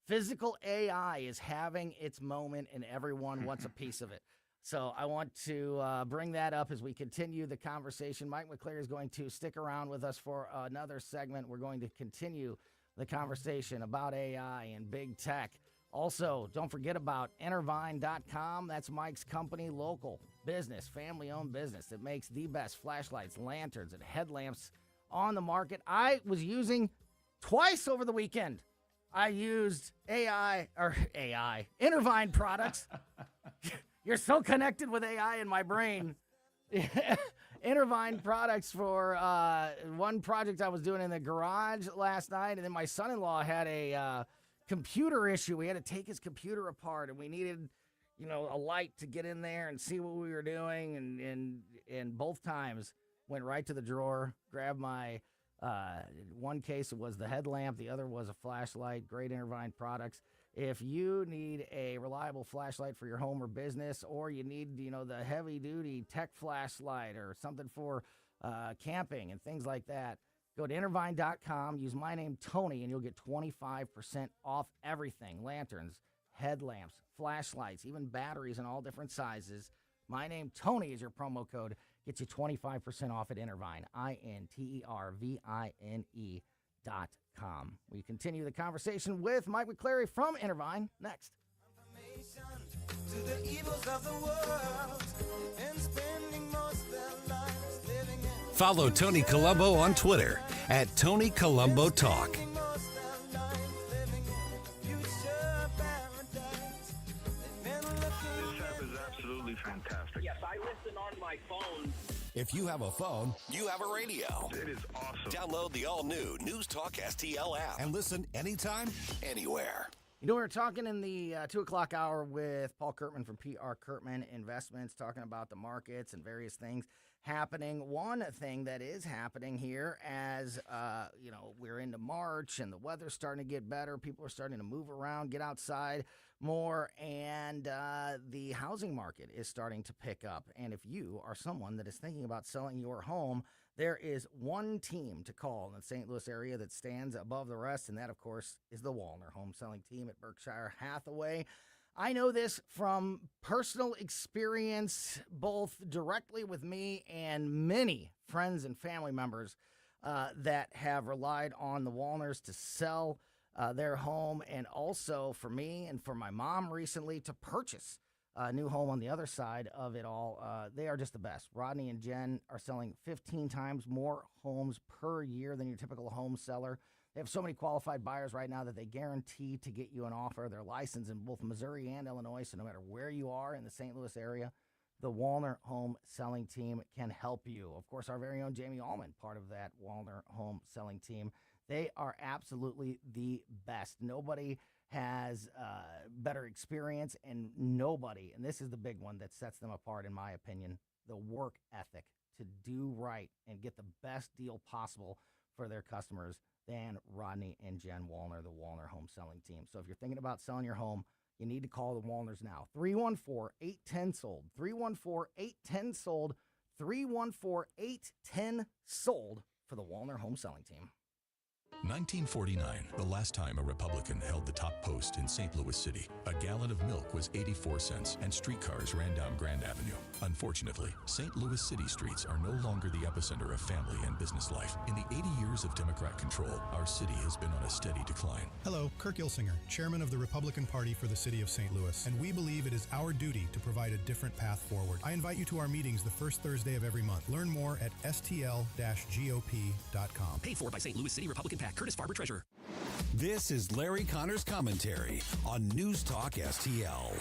physical AI is having its moment and everyone wants a piece of it. So I want to bring that up as we continue the conversation. Mike McClary is going to stick around with us for another segment. We're going to continue the conversation about AI and big tech. Also, don't forget about Intervine.com. That's Mike's company, local business, family-owned business that makes the best flashlights, lanterns, and headlamps on the market. I was using twice over the weekend. I used Intervine products. You're so connected with AI in my brain. Intervine products for one project I was doing in the garage last night, and then my son-in-law had a computer issue. We had to take his computer apart, and we needed, a light to get in there and see what we were doing, and both times went right to the drawer, grabbed my one case was the headlamp, the other was a flashlight. Great Intervine products. If you need a reliable flashlight for your home or business, or you need, the heavy-duty tech flashlight or something for camping and things like that, go to Intervine.com, use my name, Tony, and you'll get 25% off everything. Lanterns, headlamps, flashlights, even batteries in all different sizes. My name, Tony, is your promo code. Gets you 25% off at Intervine, INTERVINE.com. We continue the conversation with Mike McClary from Intervine next. To the evils of the world and spending most of their lives living in. Follow Tony Colombo on Twitter at Tony Colombo Talk. Fantastic. Yes, I listen on my phone. If you have a phone, you have a radio. It is awesome. Download the all-new News Talk STL app and listen anytime, anywhere. We were talking in the 2 o'clock hour with Paul Curtman from PR Curtman Investments, talking about the markets and various things happening. One thing that is happening here as, we're into March and the weather's starting to get better. People are starting to move around, get outside more, and the housing market is starting to pick up. And if you are someone that is thinking about selling your home, there is one team to call in the St. Louis area that stands above the rest, and that, of course, is the Wallner Home Selling Team at Berkshire Hathaway. I know this from personal experience, both directly with me and many friends and family members that have relied on the Wallners to sell their home, and also for me and for my mom recently to purchase a new home on the other side of it all. They are just the best. Rodney and Jen are selling 15 times more homes per year than your typical home seller. They have so many qualified buyers right now that they guarantee to get you an offer. They're licensed in both Missouri and Illinois, so no matter where you are in the St. Louis area, the Wallner Home Selling Team can help you. Of course, our very own Jamie Allman, part of that Wallner Home Selling Team. They are absolutely the best. Nobody has better experience, and nobody, and this is the big one that sets them apart, in my opinion, the work ethic to do right and get the best deal possible for their customers than Rodney and Jen Wallner, the Wallner Home Selling Team. So if you're thinking about selling your home, you need to call the Wallners now. 314-810-SOLD. 314-810-SOLD. 314-810-SOLD for the Wallner Home Selling Team. 1949, the last time a Republican held the top post in St. Louis City. A gallon of milk was 84 cents, and streetcars ran down Grand Avenue. Unfortunately, St. Louis city streets are no longer the epicenter of family and business life. In the 80 years of Democrat control, our city has been on a steady decline. Hello, Kirk Ilsinger, chairman of the Republican Party for the city of St. Louis, and we believe it is our duty to provide a different path forward. I invite you to our meetings the first Thursday of every month. Learn more at stl-gop.com. Paid for by St. Louis City Republican PAC. Curtis Farber, Treasurer. This is Larry Connor's commentary on News Talk STL.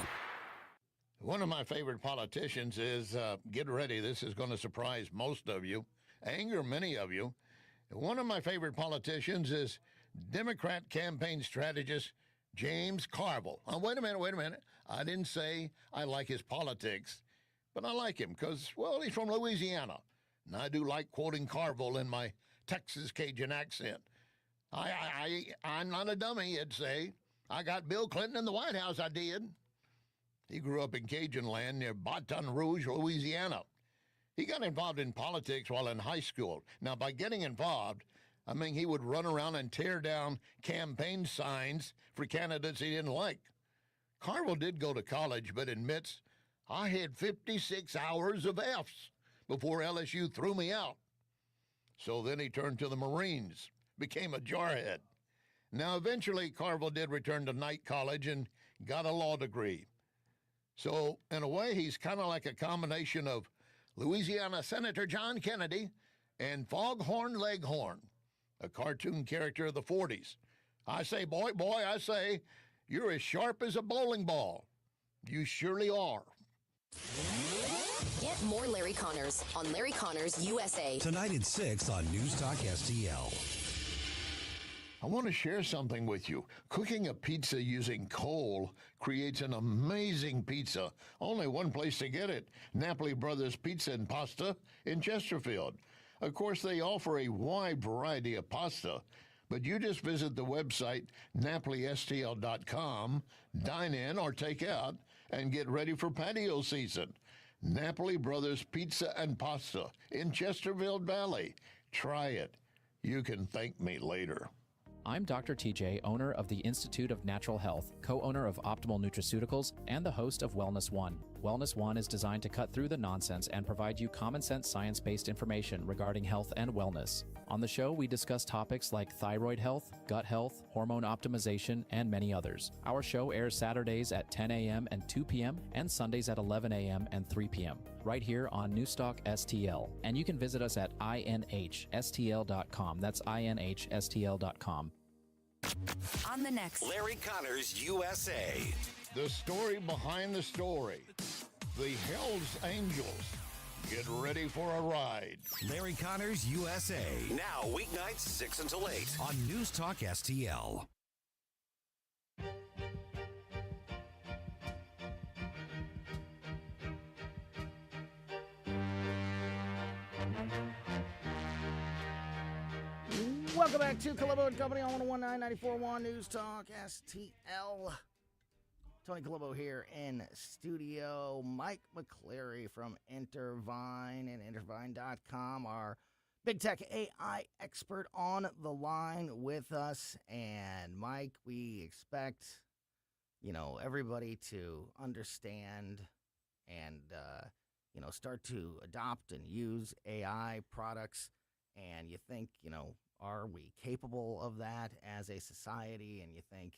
One of my favorite politicians is, get ready, this is going to surprise most of you, anger many of you. One of my favorite politicians is Democrat campaign strategist James Carville. Wait a minute. I didn't say I like his politics, but I like him because, well, he's from Louisiana. And I do like quoting Carville in my Texas Cajun accent. I'm not a dummy, you'd say. I got Bill Clinton in the White House, I did. He grew up in Cajun land near Baton Rouge, Louisiana. He got involved in politics while in high school. Now, by getting involved, I mean he would run around and tear down campaign signs for candidates he didn't like. Carville did go to college, but admits, I had 56 hours of F's before LSU threw me out. So then he turned to the Marines, became a jarhead. Now, eventually, Carville did return to Knight College and got a law degree. So, in a way, he's kind of like a combination of Louisiana Senator John Kennedy and Foghorn Leghorn, a cartoon character of the 40s. I say, boy, I say, you're as sharp as a bowling ball. You surely are. Get more Larry Connors on Larry Connors USA. Tonight at 6 on News Talk STL. I want to share something with you. Cooking a pizza using coal creates an amazing pizza. Only one place to get it, Napoli Brothers Pizza and Pasta in Chesterfield. Of course, they offer a wide variety of pasta, but you just visit the website napolistl.com, dine in or take out, and get ready for patio season. Napoli Brothers Pizza and Pasta in Chesterfield Valley. Try it. You can thank me later. I'm Dr. TJ, owner of the Institute of Natural Health, co-owner of Optimal Nutraceuticals, and the host of Wellness One. Wellness One is designed to cut through the nonsense and provide you common sense science-based information regarding health and wellness. On the show, we discuss topics like thyroid health, gut health, hormone optimization, and many others. Our show airs Saturdays at 10 a.m. and 2 p.m. and Sundays at 11 a.m. and 3 p.m. right here on Newstalk STL. And you can visit us at inhstl.com. That's inhstl.com. On the next Larry Connors USA. The story behind the story. The Hells Angels. Get ready for a ride. Larry Connors USA. Now weeknights 6 until 8 on News Talk STL. Welcome back to Colombo Company on 101.9 News Talk STL. Tony Colombo here in studio. Mike McClary from Intervine and Intervine.com, our big tech AI expert on the line with us. And Mike, we expect, everybody to understand and, start to adopt and use AI products. And you think, are we capable of that as a society? And you think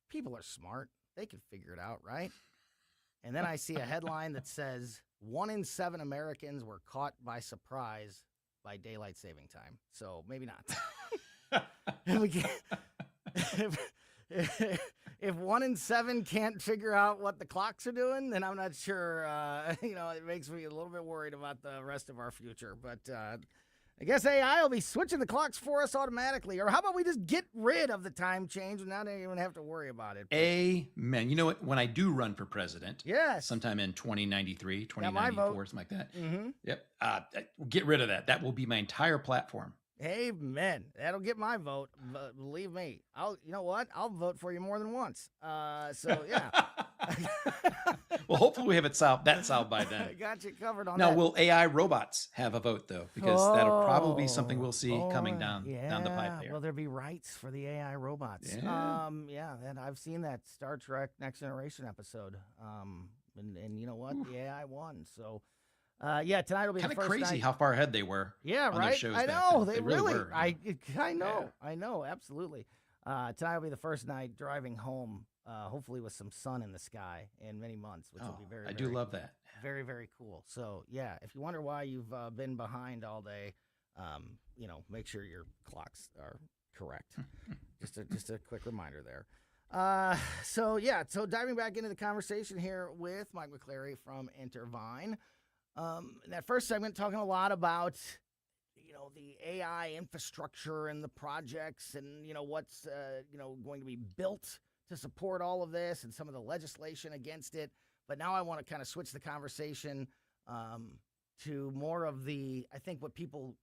people are smart. They can figure it out, right? And then I see a headline that says 1 in 7 Americans were caught by surprise by daylight saving time. So maybe not. If 1 in 7 can't figure out what the clocks are doing, then I'm not sure. It makes me a little bit worried about the rest of our future. But I guess AI will be switching the clocks for us automatically. Or how about we just get rid of the time change and not even have to worry about it? Amen. You know what? When I do run for president, yes, sometime in 2093, 2094, something like that. Mm-hmm. Yep. Get rid of that. That will be my entire platform. Amen. That'll get my vote. Believe me. You know what? I'll vote for you more than once. So yeah. Well, hopefully we have it solved by then. Got you covered on now, that. Will AI robots have a vote though? Because that'll probably be something we'll see coming down the pipe there. Will there be rights for the AI robots? Yeah. And I've seen that Star Trek Next Generation episode. And you know what? The AI won. So tonight will be kind the of first crazy night. how far ahead they were. Yeah, on right. Their shows I back know then. they really were. I know. Absolutely. Tonight will be the first night driving home. Hopefully with some sun in the sky in many months, which will be very, I do love that. Very, very cool. So yeah, if you wonder why you've been behind all day, make sure your clocks are correct. just a quick reminder there. So diving back into the conversation here with Mike McClary from Intervine. In that first segment, talking a lot about the AI infrastructure and the projects and what's going to be built to support all of this and some of the legislation against it. But now I want to kind of switch the conversation to more of I think what people,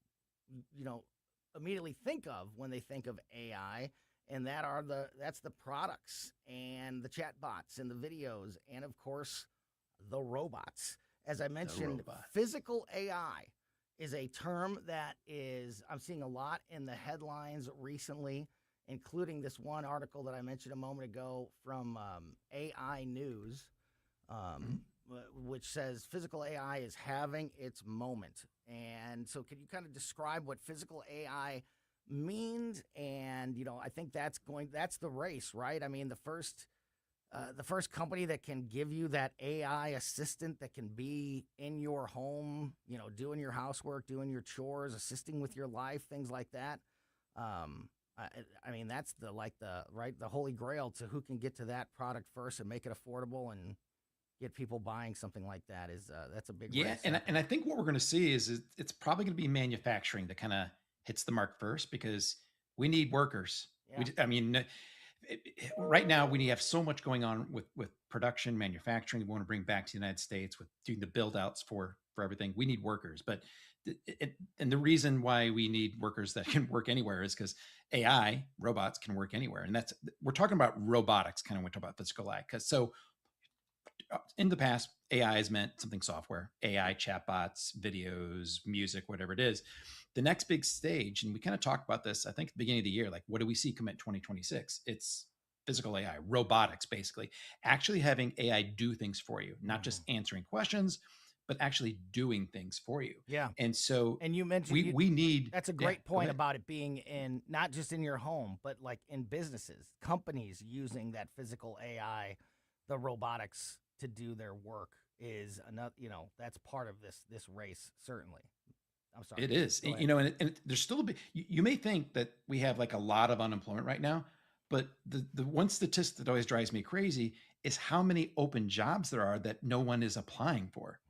immediately think of when they think of AI, and that's the products and the chat bots and the videos and, of course, the robots. As I mentioned, physical AI is a term that I'm seeing a lot in the headlines recently, including this one article that I mentioned a moment ago from AI News, which says physical AI is having its moment. And so can you kind of describe what physical AI means? And, I think that's the race, right? I mean, the first company that can give you that AI assistant that can be in your home, doing your housework, doing your chores, assisting with your life, things like that. I mean, that's the holy grail to who can get to that product first and make it affordable and get people buying something like that is that's a big Yeah, race. and I think what we're going to see is it's probably going to be manufacturing that kind of hits the mark first because we need workers. Yeah. I mean, right now we have so much going on with production, manufacturing. We want to bring back to the United States with doing the build outs for everything. We need workers, but and the reason why we need workers that can work anywhere is because AI robots can work anywhere, and that's we're talking about robotics. Kind of when we talk about physical AI, because so in the past, AI has meant something software, AI chatbots, videos, music, whatever it is. The next big stage, and we kind of talked about this, I think, at the beginning of the year, like what do we see come in 2026? It's physical AI, robotics, basically, actually having AI do things for you, not just answering questions, but actually doing things for you. Yeah. And so, and you mentioned we need. That's a great point about it being in not just in your home, but like in businesses, companies using that physical AI, the robotics to do their work is another. That's part of this race, certainly. I'm sorry. It is, and there's still a bit. You may think that we have like a lot of unemployment right now, but the one statistic that always drives me crazy is how many open jobs there are that no one is applying for.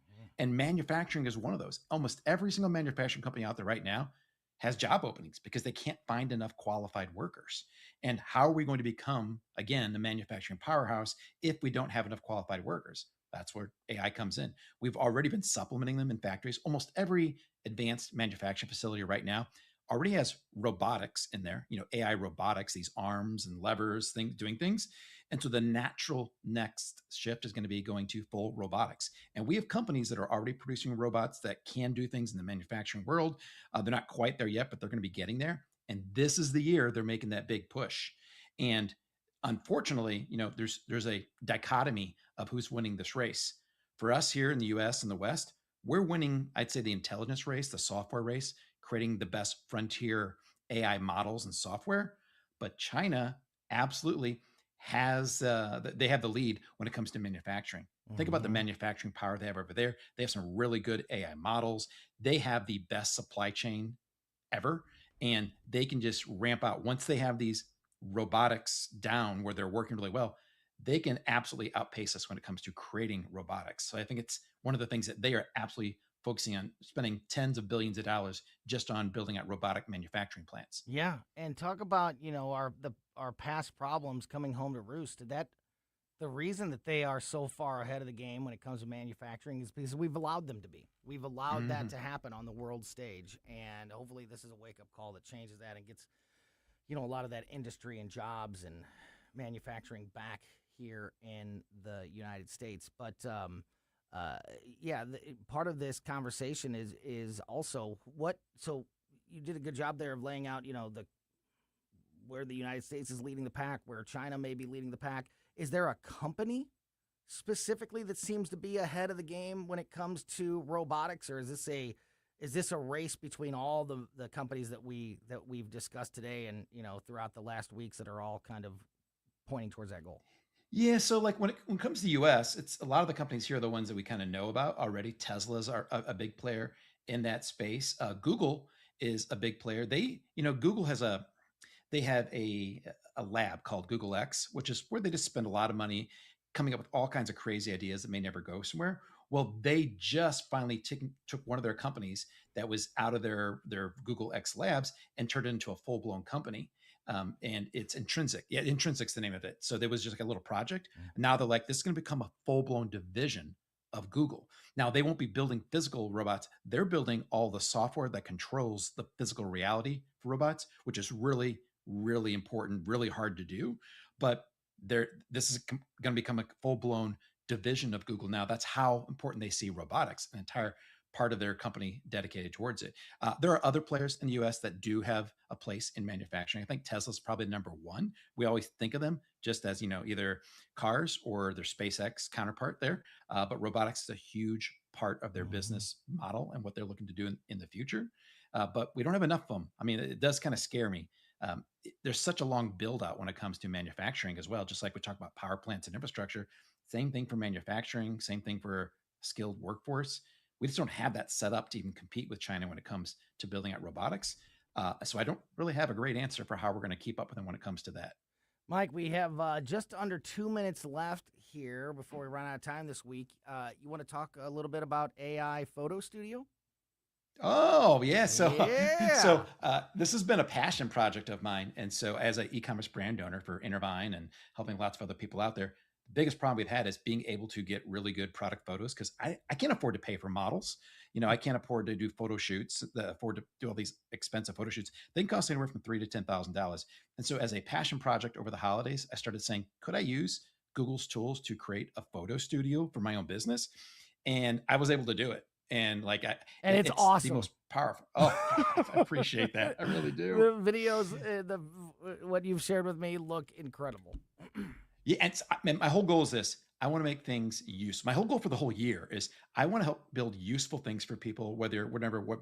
And manufacturing is one of those. Almost every single manufacturing company out there right now has job openings because they can't find enough qualified workers. And how are we going to become, again, the manufacturing powerhouse if we don't have enough qualified workers? That's where AI comes in. We've already been supplementing them in factories. Almost every advanced manufacturing facility right now already has robotics in there, AI robotics, these arms and levers, doing things. And so the natural next shift is going to be going to full robotics. And we have companies that are already producing robots that can do things in the manufacturing world. They're not quite there yet, but they're going to be getting there. And this is the year they're making that big push. And unfortunately, there's a dichotomy of who's winning this race. For us here in the US and the West, we're winning, I'd say, the intelligence race, the software race, creating the best frontier AI models and software. But China absolutely has, they have the lead when it comes to manufacturing. Think about the manufacturing power they have over there. They have some really good AI models. They have the best supply chain ever. And they can just ramp out once they have these robotics down where they're working really well. They can absolutely outpace us when it comes to creating robotics. So I think it's one of the things that they are absolutely focusing on, spending tens of billions of dollars just on building out robotic manufacturing plants. Yeah, and talk about our past problems coming home to roost. The reason that they are so far ahead of the game when it comes to manufacturing is because we've allowed them to be. We've allowed that to happen on the world stage, and hopefully this is a wake-up call that changes that and gets a lot of that industry and jobs and manufacturing back here in the United States. But part of this conversation is also so you did a good job there of laying out, where the United States is leading the pack, where China may be leading the pack. Is there a company specifically that seems to be ahead of the game when it comes to robotics, or is this a race between all the companies that we've discussed today and throughout the last weeks that are all kind of pointing towards that goal? Yeah, so like when it comes to the U.S., it's a lot of the companies here are the ones that we kind of know about already. Tesla's are a big player in that space. Google is a big player. Google has they have a lab called Google X, which is where they just spend a lot of money coming up with all kinds of crazy ideas that may never go somewhere. Well, they just finally took one of their companies that was out of their Google X labs and turned it into a full-blown company. And it's Intrinsic. Yeah, Intrinsic's the name of it. So there was just like a little project. Now they're like, this is going to become a full-blown division of Google. Now they won't be building physical robots. They're building all the software that controls the physical reality for robots, which is really, really important, really hard to do. But this is going to become a full-blown division of Google. Now that's how important they see robotics, an entire part of their company dedicated towards it. There are other players in the US that do have a place in manufacturing. I think Tesla's probably number one. We always think of them just as, either cars or their SpaceX counterpart there. But robotics is a huge part of their business model and what they're looking to do in the future. But we don't have enough of them. I mean, it does kind of scare me. There's such a long build out when it comes to manufacturing as well. Just like we talk about power plants and infrastructure, same thing for manufacturing, same thing for skilled workforce. We just don't have that set up to even compete with China when it comes to building out robotics. So I don't really have a great answer for how we're going to keep up with them when it comes to that. Mike, we have just under 2 minutes left here before we run out of time this week. You want to talk a little bit about AI Photo Studio? Oh, yeah. Yeah. So this has been a passion project of mine. And so as an e-commerce brand owner for Intervine and helping lots of other people out there, the biggest problem we've had is being able to get really good product photos because I can't afford to pay for models. I can't afford to do photo shoots, afford to do all these expensive photo shoots. They can cost anywhere from $3,000 to $10,000. And so as a passion project over the holidays, I started saying, could I use Google's tools to create a photo studio for my own business? And I was able to do it. And it's awesome. The most powerful. Oh, I appreciate that. I really do. The videos, what you've shared with me look incredible. Yeah, and my whole goal is this. I want to make things useful. My whole goal for the whole year is I want to help build useful things for people, what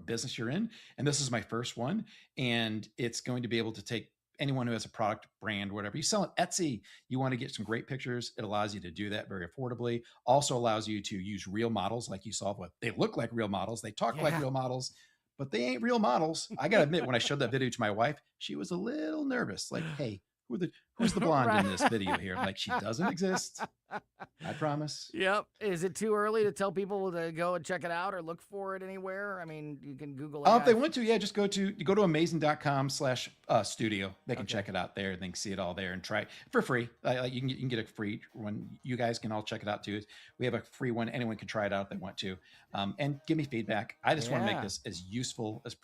business you're in. And this is my first one. And it's going to be able to take anyone who has a product, brand, whatever. You sell on Etsy, you want to get some great pictures. It allows you to do that very affordably. Also allows you to use real models like you saw. They look like real models. They talk like real models, but they ain't real models. I got to admit, when I showed that video to my wife, she was a little nervous. Like, hey, who's the blonde in this video here? Like, she doesn't exist. I promise. Yep. Is it too early to tell people to go and check it out or look for it anywhere? I mean, you can Google it. If they want to, yeah, just go to amazing.com/studio. They can check it out there. They can see it all there and try it for free. You can get a free one. You guys can all check it out too. We have a free one. Anyone can try it out if they want to. And give me feedback. I just want to make this as useful as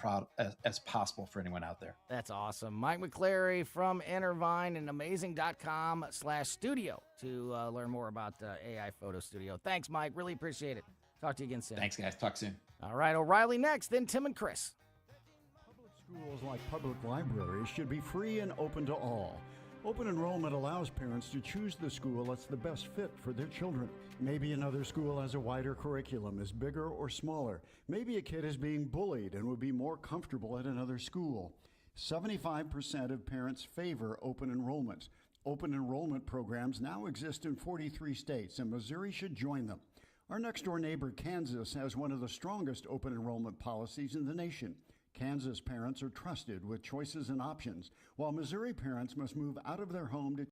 possible for anyone out there. That's awesome. Mike McClary from Intervine and amazing.com/studio to learn more about AI Photo Studio. Thanks, Mike. Really appreciate it. Talk to you again soon. Thanks, guys. Talk soon. All right, O'Reilly next, then Tim and Chris. Public schools, like public libraries, should be free and open to all. Open enrollment allows parents to choose the school that's the best fit for their children. Maybe another school has a wider curriculum, is bigger or smaller. Maybe a kid is being bullied and would be more comfortable at another school. 75% of parents favor open enrollment. Open enrollment programs now exist in 43 states, and Missouri should join them. Our next-door neighbor, Kansas, has one of the strongest open enrollment policies in the nation. Kansas parents are trusted with choices and options, while Missouri parents must move out of their home to